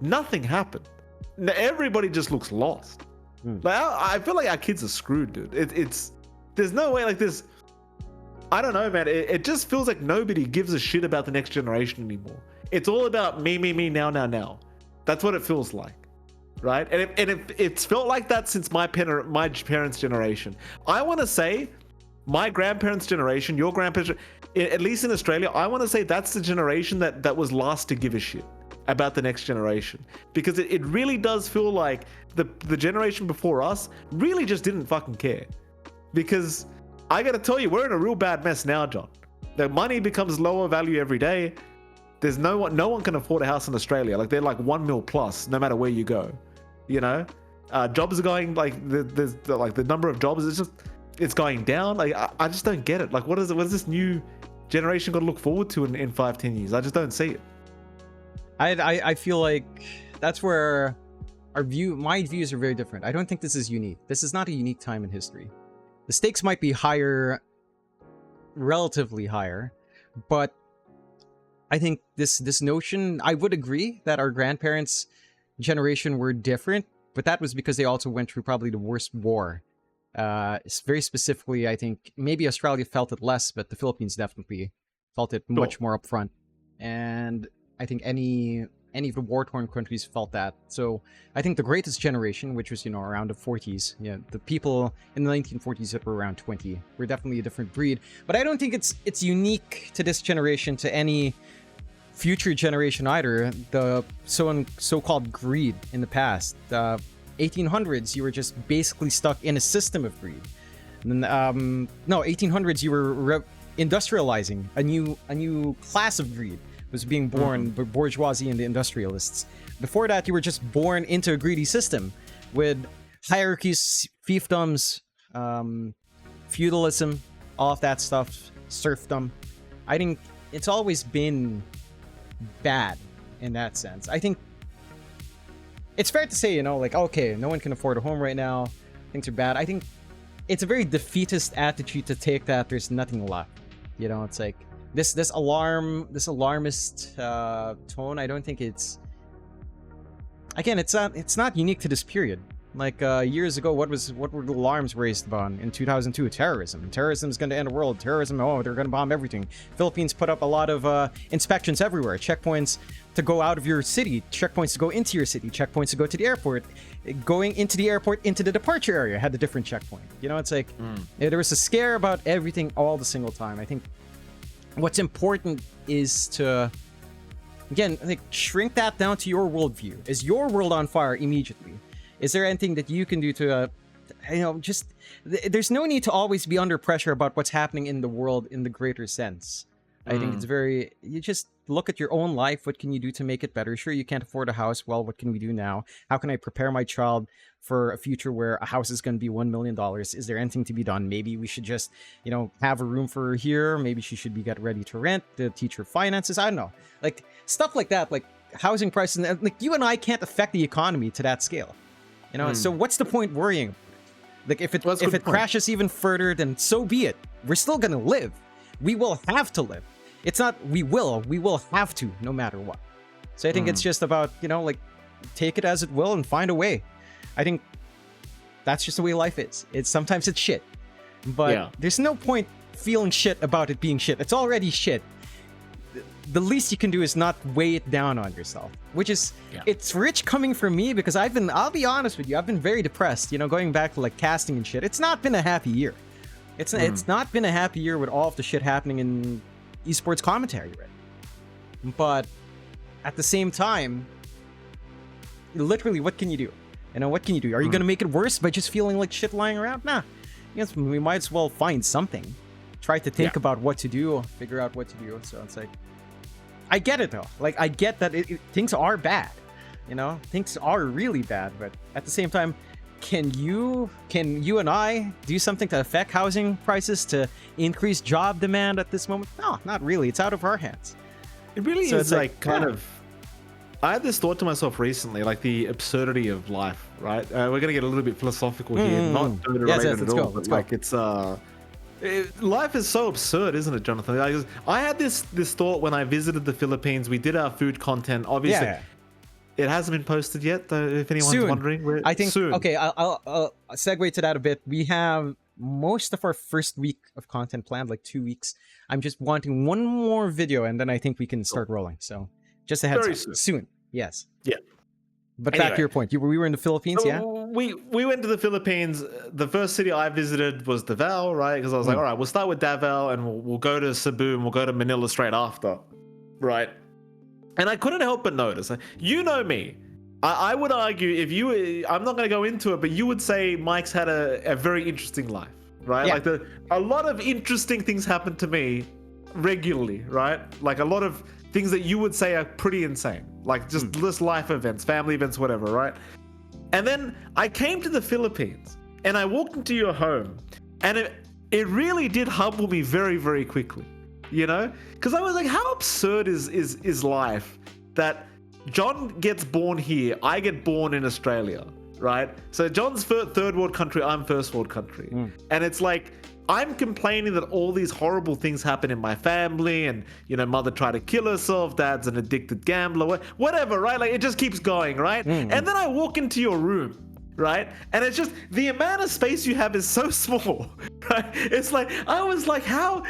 Nothing happened. Now, everybody just looks lost. Like I feel like our kids are screwed, dude. It's there's no way like this. I don't know, man. It just feels like nobody gives a shit about the next generation anymore. It's all about me, now. That's what it feels like, right? And it's felt like that since my parents' generation. I want to say my grandparents' generation, your grandparents, at least in Australia, I want to say that's the generation that was last to give a shit about the next generation, because it really does feel like the generation before us really just didn't fucking care. Because I gotta tell you, we're in a real bad mess now, John. The money becomes lower value every day. There's no one can afford a house in Australia. Like they're like 1 mil plus, no matter where you go. You know, jobs are going like the number of jobs it's going down. Like I just don't get it. Like what is this new generation got to look forward to in 5-10 years? I just don't see it. I feel like that's where my views are very different. I don't think this is unique. This is not a unique time in history. The stakes might be higher, relatively higher, but I think this notion, I would agree that our grandparents' generation were different, but that was because they also went through probably the worst war. Very specifically, I think maybe Australia felt it less, but the Philippines definitely felt it much more upfront. And I think any of the war-torn countries felt that. So I think the greatest generation, which was, around the 40s, the people in the 1940s that were around 20, were definitely a different breed. But I don't think it's unique to this generation, to any future generation either. The so-called greed in the past. 1800s, you were just basically stuck in a system of greed. And then, 1800s, you were industrializing. A new class of greed was being born, the bourgeoisie and the industrialists. Before that, you were just born into a greedy system with hierarchies, fiefdoms, feudalism, all of that stuff, serfdom. I think it's always been bad in that sense. I think it's fair to say, okay, no one can afford a home right now. Things are bad. I think it's a very defeatist attitude to take that there's nothing left. It's like this alarmist tone. I don't think it's. Again, it's not unique to this period. Like years ago, what were the alarms raised upon in 2002? Terrorism. Terrorism is going to end the world. Terrorism. Oh, they're going to bomb everything. Philippines put up a lot of inspections everywhere. Checkpoints to go out of your city. Checkpoints to go into your city. Checkpoints to go to the airport. Going into the airport, into the departure area had a different checkpoint. It's like there was a scare about everything all the single time. I think what's important is to, again, shrink that down to your worldview. Is your world on fire immediately? Is there anything that you can do to, there's no need to always be under pressure about what's happening in the world in the greater sense. I think it's you just look at your own life. What can you do to make it better? Sure, you can't afford a house. Well, what can we do now? How can I prepare my child for a future where a house is going to be $1 million? Is there anything to be done? Maybe we should just, have a room for her here. Maybe she should be get ready to rent, to teach her finances. I don't know. Like stuff like that, like housing prices. Like you and I can't affect the economy to that scale. So what's the point worrying? Like if it crashes even further, then so be it. We're still gonna live. We will have to live. It's not we will have to, no matter what. So I think it's just about, take it as it will and find a way. I think that's just the way life is. Sometimes it's shit, but there's no point feeling shit about it being shit. It's already shit. The least you can do is not weigh it down on yourself, which is it's rich coming from me, because I'll be honest with you, I've been very depressed, going back to like casting and shit. It's not been a happy year. It's not been a happy year with all of the shit happening in esports commentary, right? But at the same time, literally, what can you do? What can you do? Are you gonna make it worse by just feeling like shit lying around? Nah. Yes, we might as well find something. Try to think about what to do, figure out what to do. So it's like, I get it though. Like, I get that things are bad. Things are really bad. But at the same time, can you and I do something to affect housing prices, to increase job demand at this moment? No, not really. It's out of our hands. It really is like kind of. I had this thought to myself recently, like the absurdity of life, right? We're gonna get a little bit philosophical here, not related at all. But like it's life is so absurd, isn't it, Jonathan? I had this thought when I visited the Philippines. We did our food content. Obviously, it hasn't been posted yet, though, if anyone's wondering. I think soon. Okay, I'll segue to that a bit. We have most of our first week of content planned, like 2 weeks. I'm just wanting one more video, and then I think we can start rolling. So just a heads up. Soon. Yes. Yeah. But anyway, back to your point. We were in the Philippines, We went to the Philippines. The first city I visited was Davao, right? Because I was like, all right, we'll start with Davao, and we'll go to Cebu, and we'll go to Manila straight after, right? And I couldn't help but notice. You know me. I would argue, if you, I'm not going to go into it, but you would say Mike's had a very interesting life, right? Yeah. Like a lot of interesting things happen to me regularly, right? Like a lot of things that you would say are pretty insane, like just life events, family events, whatever, right? And then I came to the Philippines and I walked into your home, and it really did humble me very, very quickly, because I was like, how absurd is life that John gets born here, I get born in Australia, right? So John's third world country, I'm first world country, and it's like, I'm complaining that all these horrible things happen in my family, and mother tried to kill herself, dad's an addicted gambler, whatever, right? Like it just keeps going, right? And then I walk into your room, right? And it's just the amount of space you have is so small, right? It's like I was like, how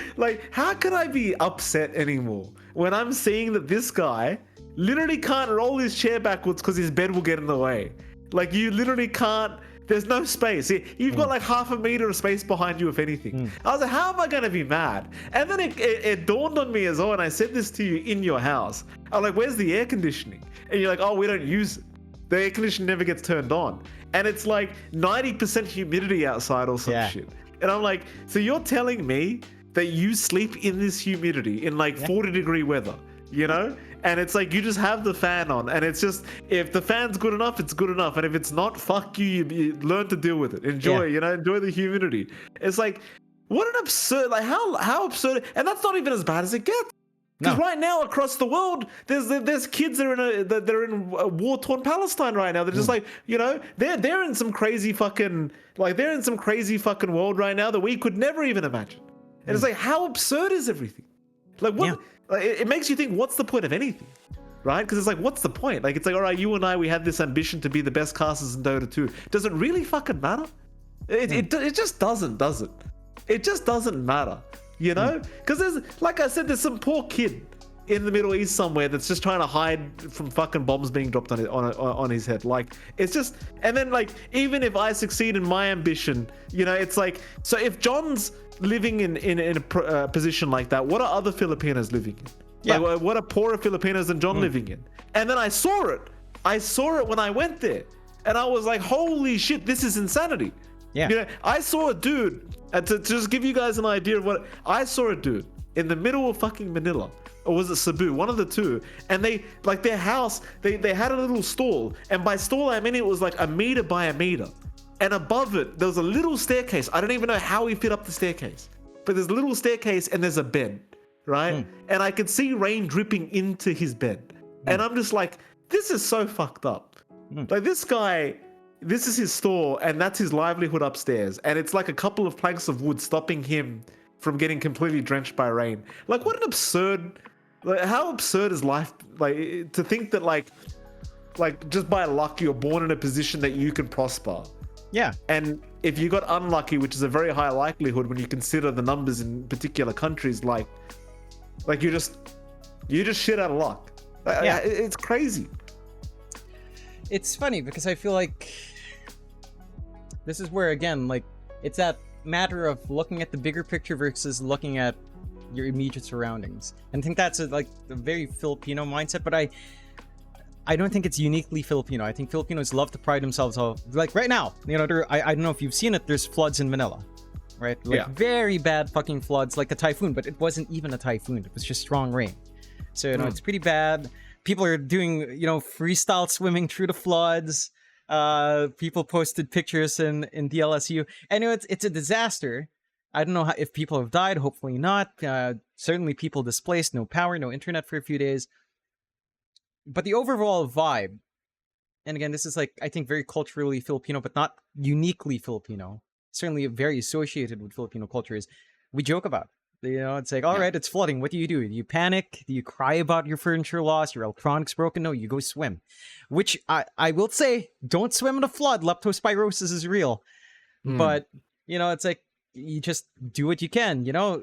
could I be upset anymore when I'm seeing that this guy literally can't roll his chair backwards because his bed will get in the way? Like you literally can't. There's no space. You've got like half a meter of space behind you, if anything. I was like, how am I going to be mad? And then it dawned on me as well, and I said this to you in your house. I'm like, where's the air conditioning? And you're like, oh, we don't use it. The air conditioning never gets turned on. And it's like 90% humidity outside or some shit. And I'm like, so you're telling me that you sleep in this humidity in like 40-degree weather, And it's like, you just have the fan on, and it's just, if the fan's good enough, it's good enough. And if it's not, fuck you, you learn to deal with it. Enjoy, enjoy the humidity. It's like, what an absurd, like how absurd. And that's not even as bad as it gets. Because right now across the world, there's kids that are in war-torn Palestine right now. They're just like, they're in some crazy fucking, world right now that we could never even imagine. And it's like, how absurd is everything? Like what? Like, it makes you think, what's the point of anything, right? Because it's like, what's the point? Like, it's like, all right, you and I, we had this ambition to be the best casters in Dota 2. Does it really fucking matter? It just doesn't, does it? It just doesn't matter, Because there's, like I said, there's some poor kid in the Middle East somewhere that's just trying to hide from fucking bombs being dropped on his head. Like, it's just, and then like, even if I succeed in my ambition, it's like, so if John's living in a position like that, what are other Filipinos living in? Like, what are poorer Filipinos than John living in? And then I saw it when I went there, and I was like, holy shit, this is insanity. I saw a dude, to just give you guys an idea of what I saw, a dude in the middle of fucking Manila, or was it Cebu, one of the two, and they, like, their house, they had a little stall, and by stall I mean it was like a meter by a meter. And above it, there was a little staircase. I don't even know how he fit up the staircase. But there's a little staircase and there's a bed, right? And I could see rain dripping into his bed. And I'm just like, this is so fucked up. Like, this guy, this is his store, and that's his livelihood upstairs. And it's like a couple of planks of wood stopping him from getting completely drenched by rain. Like, what an absurd, like, how absurd is life? Like, to think that, like, like just by luck you're born in a position that you can prosper. Yeah. And if you got unlucky, which is a very high likelihood when you consider the numbers in particular countries, like you just shit out of luck. Yeah. It's crazy. It's funny because I feel like this is where, again, like, it's that matter of looking at the bigger picture versus looking at your immediate surroundings. And I think that's a very Filipino mindset, but I don't think it's uniquely Filipino. I think Filipinos love to pride themselves on, like right now, you know, I don't know if you've seen it, there's floods in Manila, right? Like very bad fucking floods, like a typhoon, but it wasn't even a typhoon. It was just strong rain. So, you know, it's pretty bad. People are doing, you know, freestyle swimming through the floods. People posted pictures in DLSU. Anyway, it's a disaster. I don't know if people have died. Hopefully not. Certainly people displaced. No power, no internet for a few days. But the overall vibe, and again, this is like, I think, very culturally Filipino, but not uniquely Filipino. Certainly very associated with Filipino culture, is we joke about. You know, it's like, all right, it's flooding. What do? Do you panic? Do you cry about your furniture lost, your electronics broken? No, you go swim. Which I will say, don't swim in a flood. Leptospirosis is real. But, you know, it's like, you just do what you can. You know,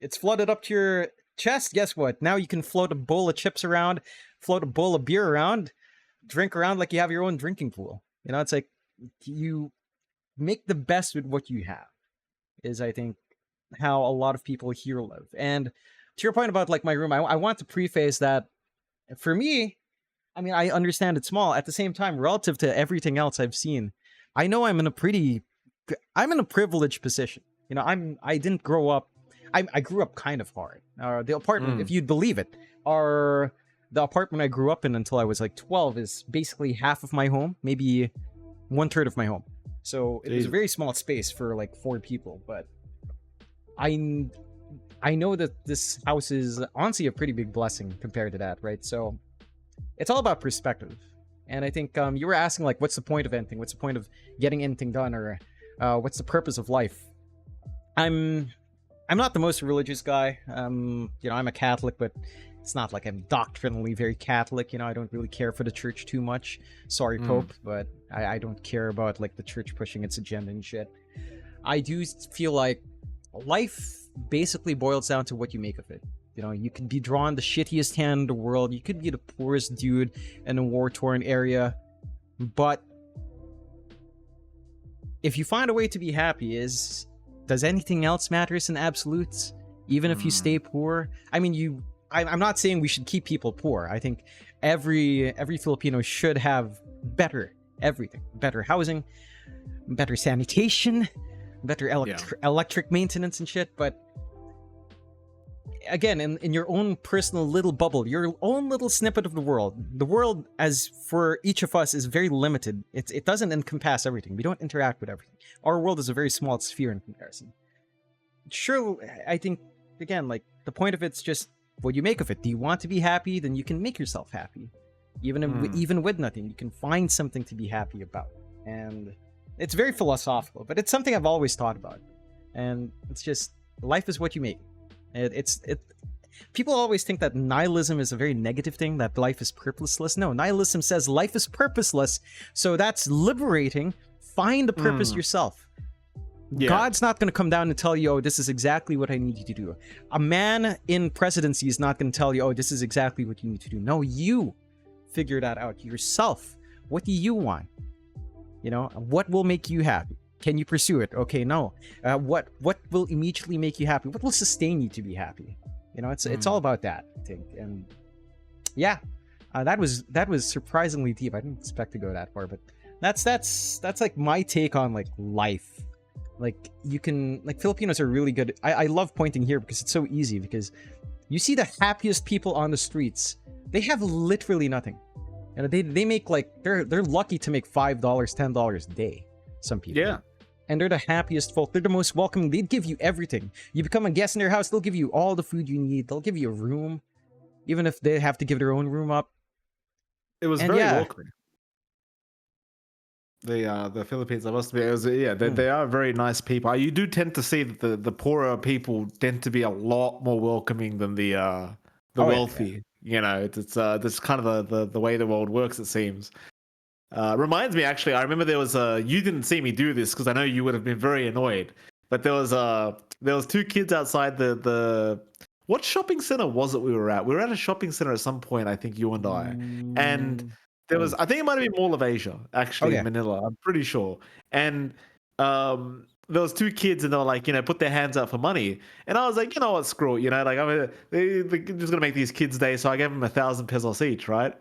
it's flooded up to your chest. Guess what? Now you can float a bowl of chips around, float a bowl of beer around, drink around like you have your own drinking pool. You know, it's like, you make the best with what you have, is, I think, how a lot of people here live. And to your point about like my room, I want to preface that for me, I mean, I understand it's small. At the same time, relative to everything else I've seen, I know I'm in a privileged position. You know, I didn't grow up, I grew up kind of hard. The apartment, if you'd believe it, the apartment I grew up in until I was like 12 is basically half of my home, maybe 1/3 of my home. So it was a very small space for like 4 people, but I know that this house is honestly a pretty big blessing compared to that, right? So it's all about perspective. And I think you were asking, like, what's the point of anything? What's the point of getting anything done? Or what's the purpose of life? I'm not the most religious guy. You know, I'm a Catholic, but it's not like I'm doctrinally very Catholic. You know, I don't really care for the church too much. Sorry, Pope, but I don't care about like the church pushing its agenda and shit. I do feel like life basically boils down to what you make of it. You know, you could be drawn the shittiest hand in the world. You could be the poorest dude in a war-torn area. But if you find a way to be happy, does anything else matters in absolutes? Even if you stay poor? I mean, I'm not saying we should keep people poor. I think every Filipino should have better everything. Better housing, better sanitation, better electric maintenance and shit. But again, in your own personal little bubble, your own little snippet of the world as for each of us is very limited. It doesn't encompass everything. We don't interact with everything. Our world is a very small sphere in comparison. Sure, I think, again, like, the point of it's just what you make of it. Do you want to be happy? Then you can make yourself happy. Even with nothing, you can find something to be happy about. And it's very philosophical, but it's something I've always thought about. And it's just, life is what you make. People always think that nihilism is a very negative thing, that life is purposeless. No, nihilism says life is purposeless. So that's liberating. Find the purpose yourself. Yeah. God's not going to come down and tell you, oh, this is exactly what I need you to do. A man in presidency is not going to tell you, oh, this is exactly what you need to do. No, you figure that out yourself. What do you want? You know, what will make you happy? Can you pursue it? Okay, no. What will immediately make you happy? What will sustain you to be happy? You know, it's all about that, I think. And yeah, that was surprisingly deep. I didn't expect to go that far, but that's like my take on like life. Like, you can, like, Filipinos are really good. I love pointing here because it's so easy, because you see the happiest people on the streets. They have literally nothing. And they make like, they're lucky to make $5, $10 a day. Some people. Yeah. And they're the happiest folk. They're the most welcoming. They'd give you everything. You become a guest in their house, they'll give you all the food you need. They'll give you a room, even if they have to give their own room up. It was very welcoming. The Philippines, I must admit, they are very nice people. You do tend to see that the poorer people tend to be a lot more welcoming than the wealthy. You know, it's that's kind of the way the world works, it seems. Reminds me, actually, I remember there was you didn't see me do this because I know you would have been very annoyed, but there was two kids outside the what shopping center was it we were at? We were at a shopping center at some point, I think you and I, and there was, I think it might have been Mall of Asia, actually, in Manila, I'm pretty sure, and there was two kids and they were like, you know, put their hands out for money, and I was like, you know what, screw it, you know, like they're just gonna make these kids' day, so I gave them 1,000 pesos each, right?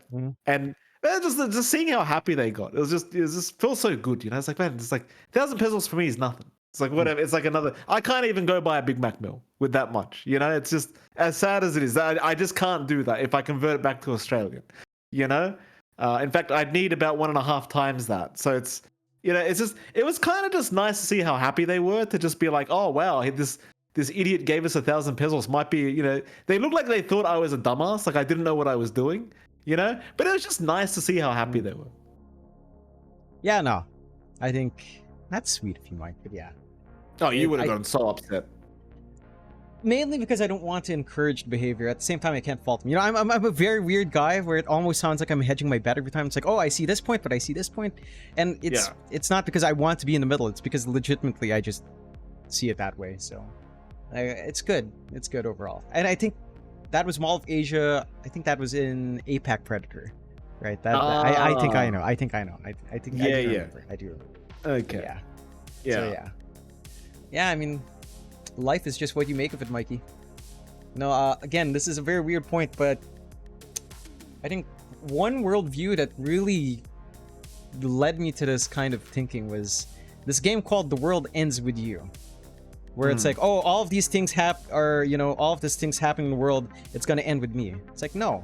And just seeing how happy they got, it was just feels so good, you know. It's like, man, it's like 1,000 pesos for me is nothing. It's like whatever. It's like another. I can't even go buy a Big Mac meal with that much, you know. It's just as sad as it is. I just can't do that if I convert it back to Australian, you know. In fact, I'd need about 1.5 times that. So it's, you know, it's just, it was kind of just nice to see how happy they were to just be like, oh wow, this idiot gave us 1,000 pesos. Might be, you know, they looked like they thought I was a dumbass, like I didn't know what I was doing. You know, but it was just nice to see how happy they were. Yeah, no, I think that's sweet of you, Mike. But yeah. Oh, you would have gotten so upset. Mainly because I don't want to encourage behavior. At the same time, I can't fault them. You know, I'm a very weird guy where it almost sounds like I'm hedging my bet every time. It's like, oh, I see this point, but I see this point, and it's not because I want to be in the middle. It's because legitimately I just see it that way. So it's good. It's good overall, and I think. That was Mall of Asia. I think that was in APAC Predator, right? I think I know. I think I know. I think I do remember. I do remember. Okay. Yeah. So yeah. I mean, life is just what you make of it, Mikey. No, again, this is a very weird point, but I think one worldview that really led me to this kind of thinking was this game called The World Ends With You. Where it's like, oh, all of these things all of these things happening in the world, it's gonna end with me. It's like, no,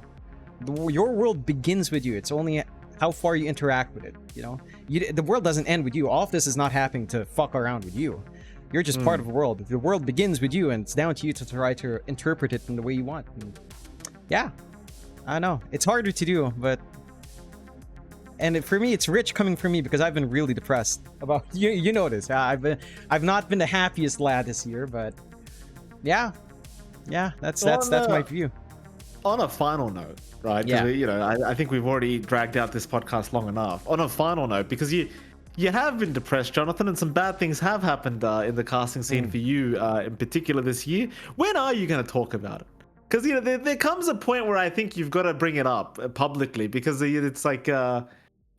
your world begins with you. It's only how far you interact with it. You know, the world doesn't end with you. All of this is not happening to fuck around with you. You're just part of the world. The world begins with you, and it's down to you to try to interpret it in the way you want. And yeah, I know it's harder to do, but. And for me, it's rich coming from me because I've been really depressed about you know this. I've not been the happiest lad this year, but yeah, that's my view. On a final note, right? Yeah. You know, I think we've already dragged out this podcast long enough. On a final note, because you have been depressed, Jonathan, and some bad things have happened in the casting scene for you in particular this year. When are you going to talk about it? Because you know there comes a point where I think you've got to bring it up publicly because it's like.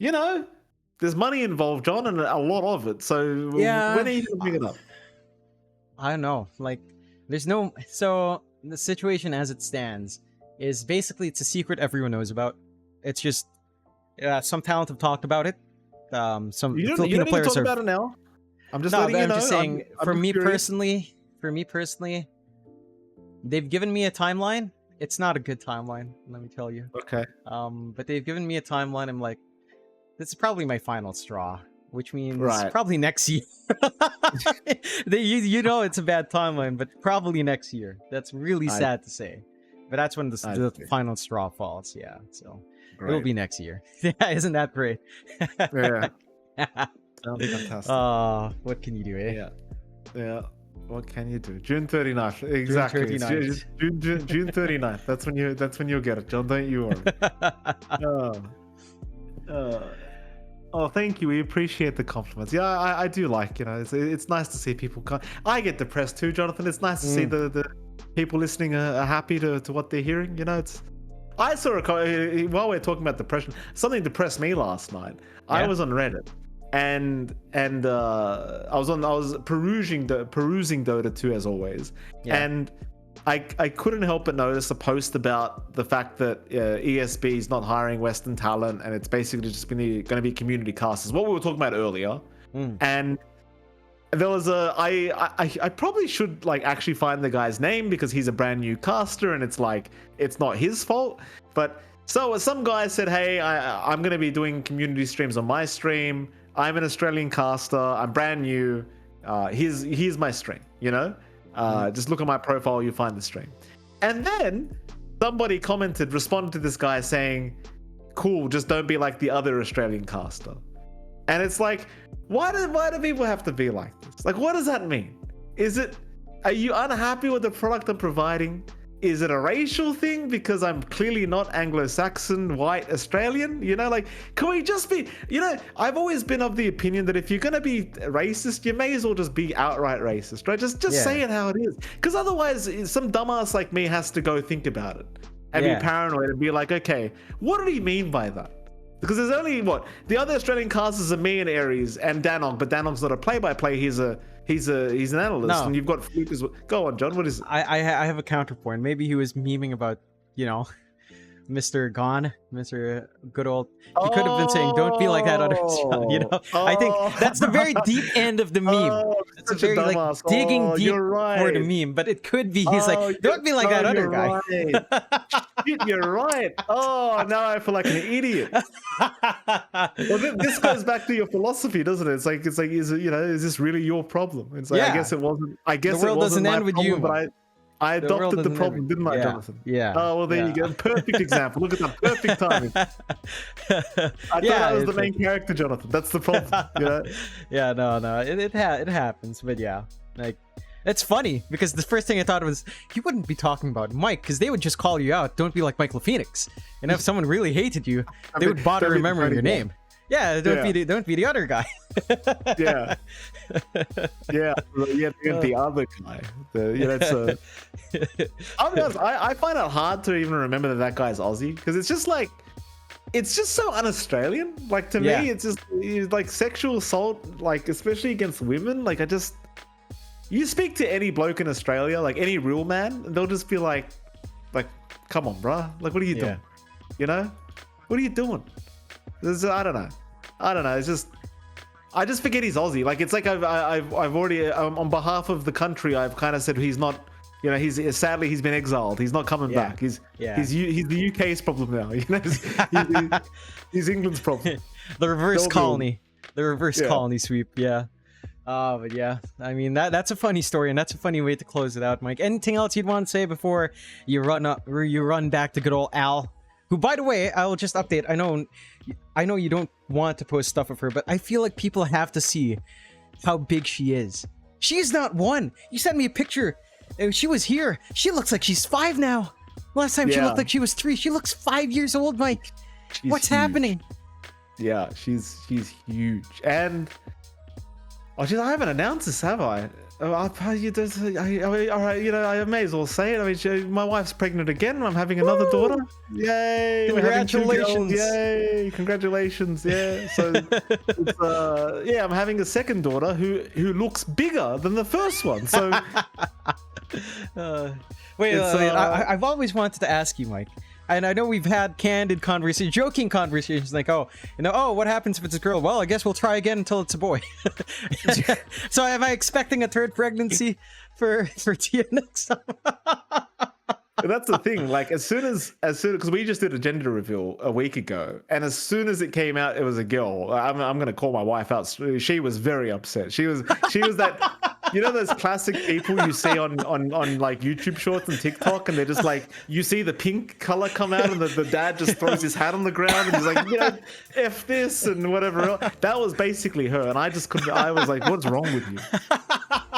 You know, there's money involved, John, and a lot of it. So when are you going to bring it up? I don't know. Like, there's no... So, the situation as it stands is basically it's a secret everyone knows about. It's just... some talent have talked about it. Some Filipino players talk about it now? I'm just letting you know. I'm just saying, for me personally, they've given me a timeline. It's not a good timeline, let me tell you. Okay. But they've given me a timeline. I'm like, this is probably my final straw, which means probably next year. You know it's a bad timeline, but probably next year. That's really sad to say. But that's when the final straw falls, yeah. So it'll be next year. Yeah, isn't that great? Yeah. Fantastic. What can you do, eh? Yeah. What can you do? June 39th. Exactly. June 39th. That's when you'll get it, John. Don't you worry. Oh, thank you. We appreciate the compliments. Yeah, I do like, you know, it's nice to see people come. I get depressed too, Jonathan. It's nice to see the people listening are happy to what they're hearing. You know, I saw while we're talking about depression, something depressed me last night. Yeah. I was on Reddit and I was perusing Dota 2 as always, and I couldn't help but notice a post about the fact that ESB is not hiring Western talent, and it's basically just going to be community casters. What we were talking about earlier, and there was I probably should like actually find the guy's name because he's a brand new caster, and it's like it's not his fault. But so some guy said, hey, I'm going to be doing community streams on my stream. I'm an Australian caster. I'm brand new. Here's my stream. You know. Just look at my profile, you'll find the stream. And then somebody responded to this guy saying, cool, just don't be like the other Australian caster. And it's like, why do people have to be like this? Like, what does that mean? Are you unhappy with the product I'm providing? is it a racial thing because I'm clearly not Anglo-Saxon, white, Australian? You know, like, can we just be, you know, I've always been of the opinion that if you're going to be racist, you may as well just be outright racist, right? Just say it how it is. Because otherwise, some dumbass like me has to go think about it and be paranoid and be like, okay, what did he mean by that? Because there's only, the other Australian casters are me and Aries and Danog, but Danog's not a play-by-play, he's an analyst, and you've got Fluke as well. Go on, John, what is it? I have a counterpoint. Maybe he was memeing about, you know, Mr. Gone, Mr. Good Old. He could have been saying, "Don't be like that other child," you know. I think that's the very deep end of the meme. It's a very like digging deep for the meme, but it could be he's like, "Don't be like that other guy." You're right. Oh, now I feel like an idiot. Well, this goes back to your philosophy, doesn't it? It's like, is this really your problem? It's like, I guess it wasn't. I guess the world doesn't end with you, but I adopted the problem, didn't I, Jonathan? Yeah. Oh, well, there you go. Perfect example. Look at that. Perfect timing. I thought that was the main character, Jonathan. That's the problem. You know? Yeah, no. It happens, but yeah. Like, it's funny because the first thing I thought was, you wouldn't be talking about Mike because they would just call you out. Don't be like Michael Phoenix. And if someone really hated you, they would bother remembering your name. Yeah, don't be the other guy. yeah, the other guy. I'll be honest, I find it hard to even remember that guy's Aussie because it's just so un-Australian. Like to me, it's just like sexual assault, like especially against women. Like you speak to any bloke in Australia, like any real man, and they'll just be like, come on, bruh. Like, what are you doing? You know, what are you doing? I don't know. It's just, I just forget he's Aussie. Like, it's like I've already on behalf of the country, I've kind of said he's not. You know, sadly he's been exiled. He's not coming back. He's the UK's problem now. You know, he's England's problem. The reverse colony. The reverse colony sweep. Yeah. But yeah, I mean that's a funny story and that's a funny way to close it out, Mike. Anything else you'd want to say before you run back to good old Al? Who, by the way, I will just update. I know you don't want to post stuff of her, but I feel like people have to see how big she is. She's not one. You sent me a picture. She was here. She looks like she's 5 now. Last time she looked like she was 3. She looks 5 years old, Mike. What's happening? Yeah, she's huge. And I haven't announced this, have I? All right, I may as well say it. I mean, my wife's pregnant again. I'm having another daughter. Yay! Congratulations! Yay! Congratulations! Yeah. So, I'm having a second daughter who looks bigger than the first one. So, I've always wanted to ask you, Mike. And I know we've had candid conversations, joking conversations, like, what happens if it's a girl? Well, I guess we'll try again until it's a boy. So am I expecting a third pregnancy for Tia next time? That's the thing. Like, as soon because we just did a gender reveal a week ago, and as soon as it came out, it was a girl. I'm gonna call my wife out. She was very upset. She was that. You know those classic people you see on like YouTube shorts and TikTok, and they're just like, you see the pink color come out, and the dad just throws his hat on the ground, and he's like, F this and whatever else. That was basically her, and I just couldn't. I was like, what's wrong with you?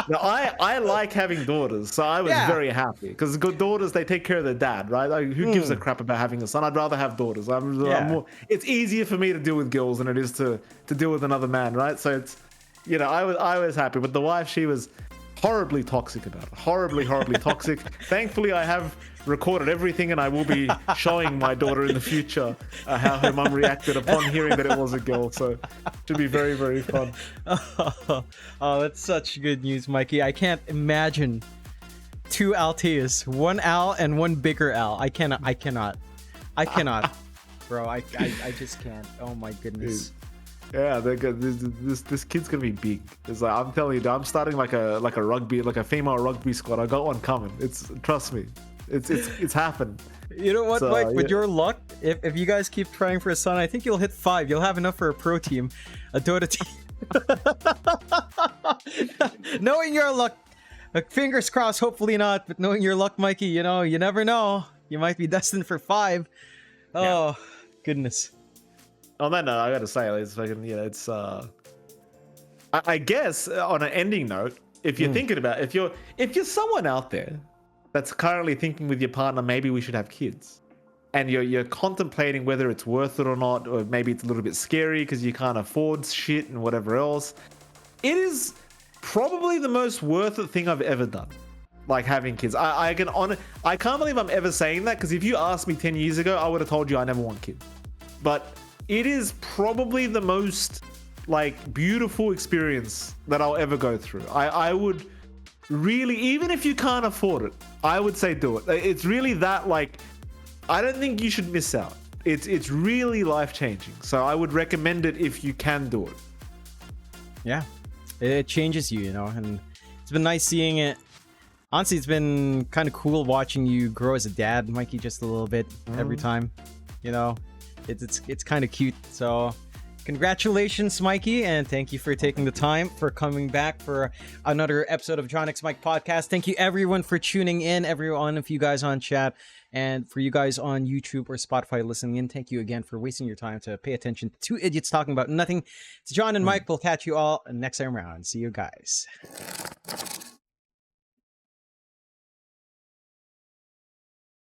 Now, I like having daughters, so I was very happy because good daughters, they take care of their dad, right? Like, who gives a crap about having a son? I'd rather have daughters. I'm more, it's easier for me to deal with girls than it is to deal with another man, right? So it's. I was happy, but the wife, she was horribly toxic about it. Horribly toxic. Thankfully, I have recorded everything, and I will be showing my daughter in the future how her mum reacted upon hearing that it was a girl. So it should be very, very fun. Oh, that's such good news, Mikey. I can't imagine 2 Alteas, 1 Al and 1 bigger Al. I cannot. Bro, I just can't. Oh my goodness. Dude. Yeah, they're good. This kid's gonna be big. It's like, I'm telling you, I'm starting like a rugby, like a female rugby squad. I got one coming. Trust me, it's happened. You know what, Mike? With your luck, if you guys keep trying for a son, I think you'll hit 5. You'll have enough for a pro team, a Dota team. Knowing your luck, fingers crossed. Hopefully not, but knowing your luck, Mikey, you never know. You might be destined for 5. Oh, goodness. On that note, I gotta say, it's fucking, it's I guess on an ending note, if you're thinking about, if you're someone out there that's currently thinking with your partner, maybe we should have kids, and you're contemplating whether it's worth it or not, or maybe it's a little bit scary because you can't afford shit and whatever else, it is probably the most worth it thing I've ever done. Like having kids. I can't believe I'm ever saying that, because if you asked me 10 years ago, I would have told you I never want kids. But it is probably the most like beautiful experience that I'll ever go through. I would really, even if you can't afford it, I would say do it. It's really that, like, I don't think you should miss out. It's really life-changing. So I would recommend it if you can do it. Yeah, it changes you, you know, and it's been nice seeing it. Honestly, it's been kind of cool watching you grow as a dad, Mikey, just a little bit every time. You know, it's kind of cute. So congratulations, Mikey, and thank you for taking the time for coming back for another episode of John X Mike podcast. Thank you everyone for tuning in, everyone of you guys on chat, and for you guys on YouTube or Spotify listening in. Thank you again for wasting your time to pay attention to two idiots talking about nothing. It's John and Mike. We'll catch you all next time around. See you guys.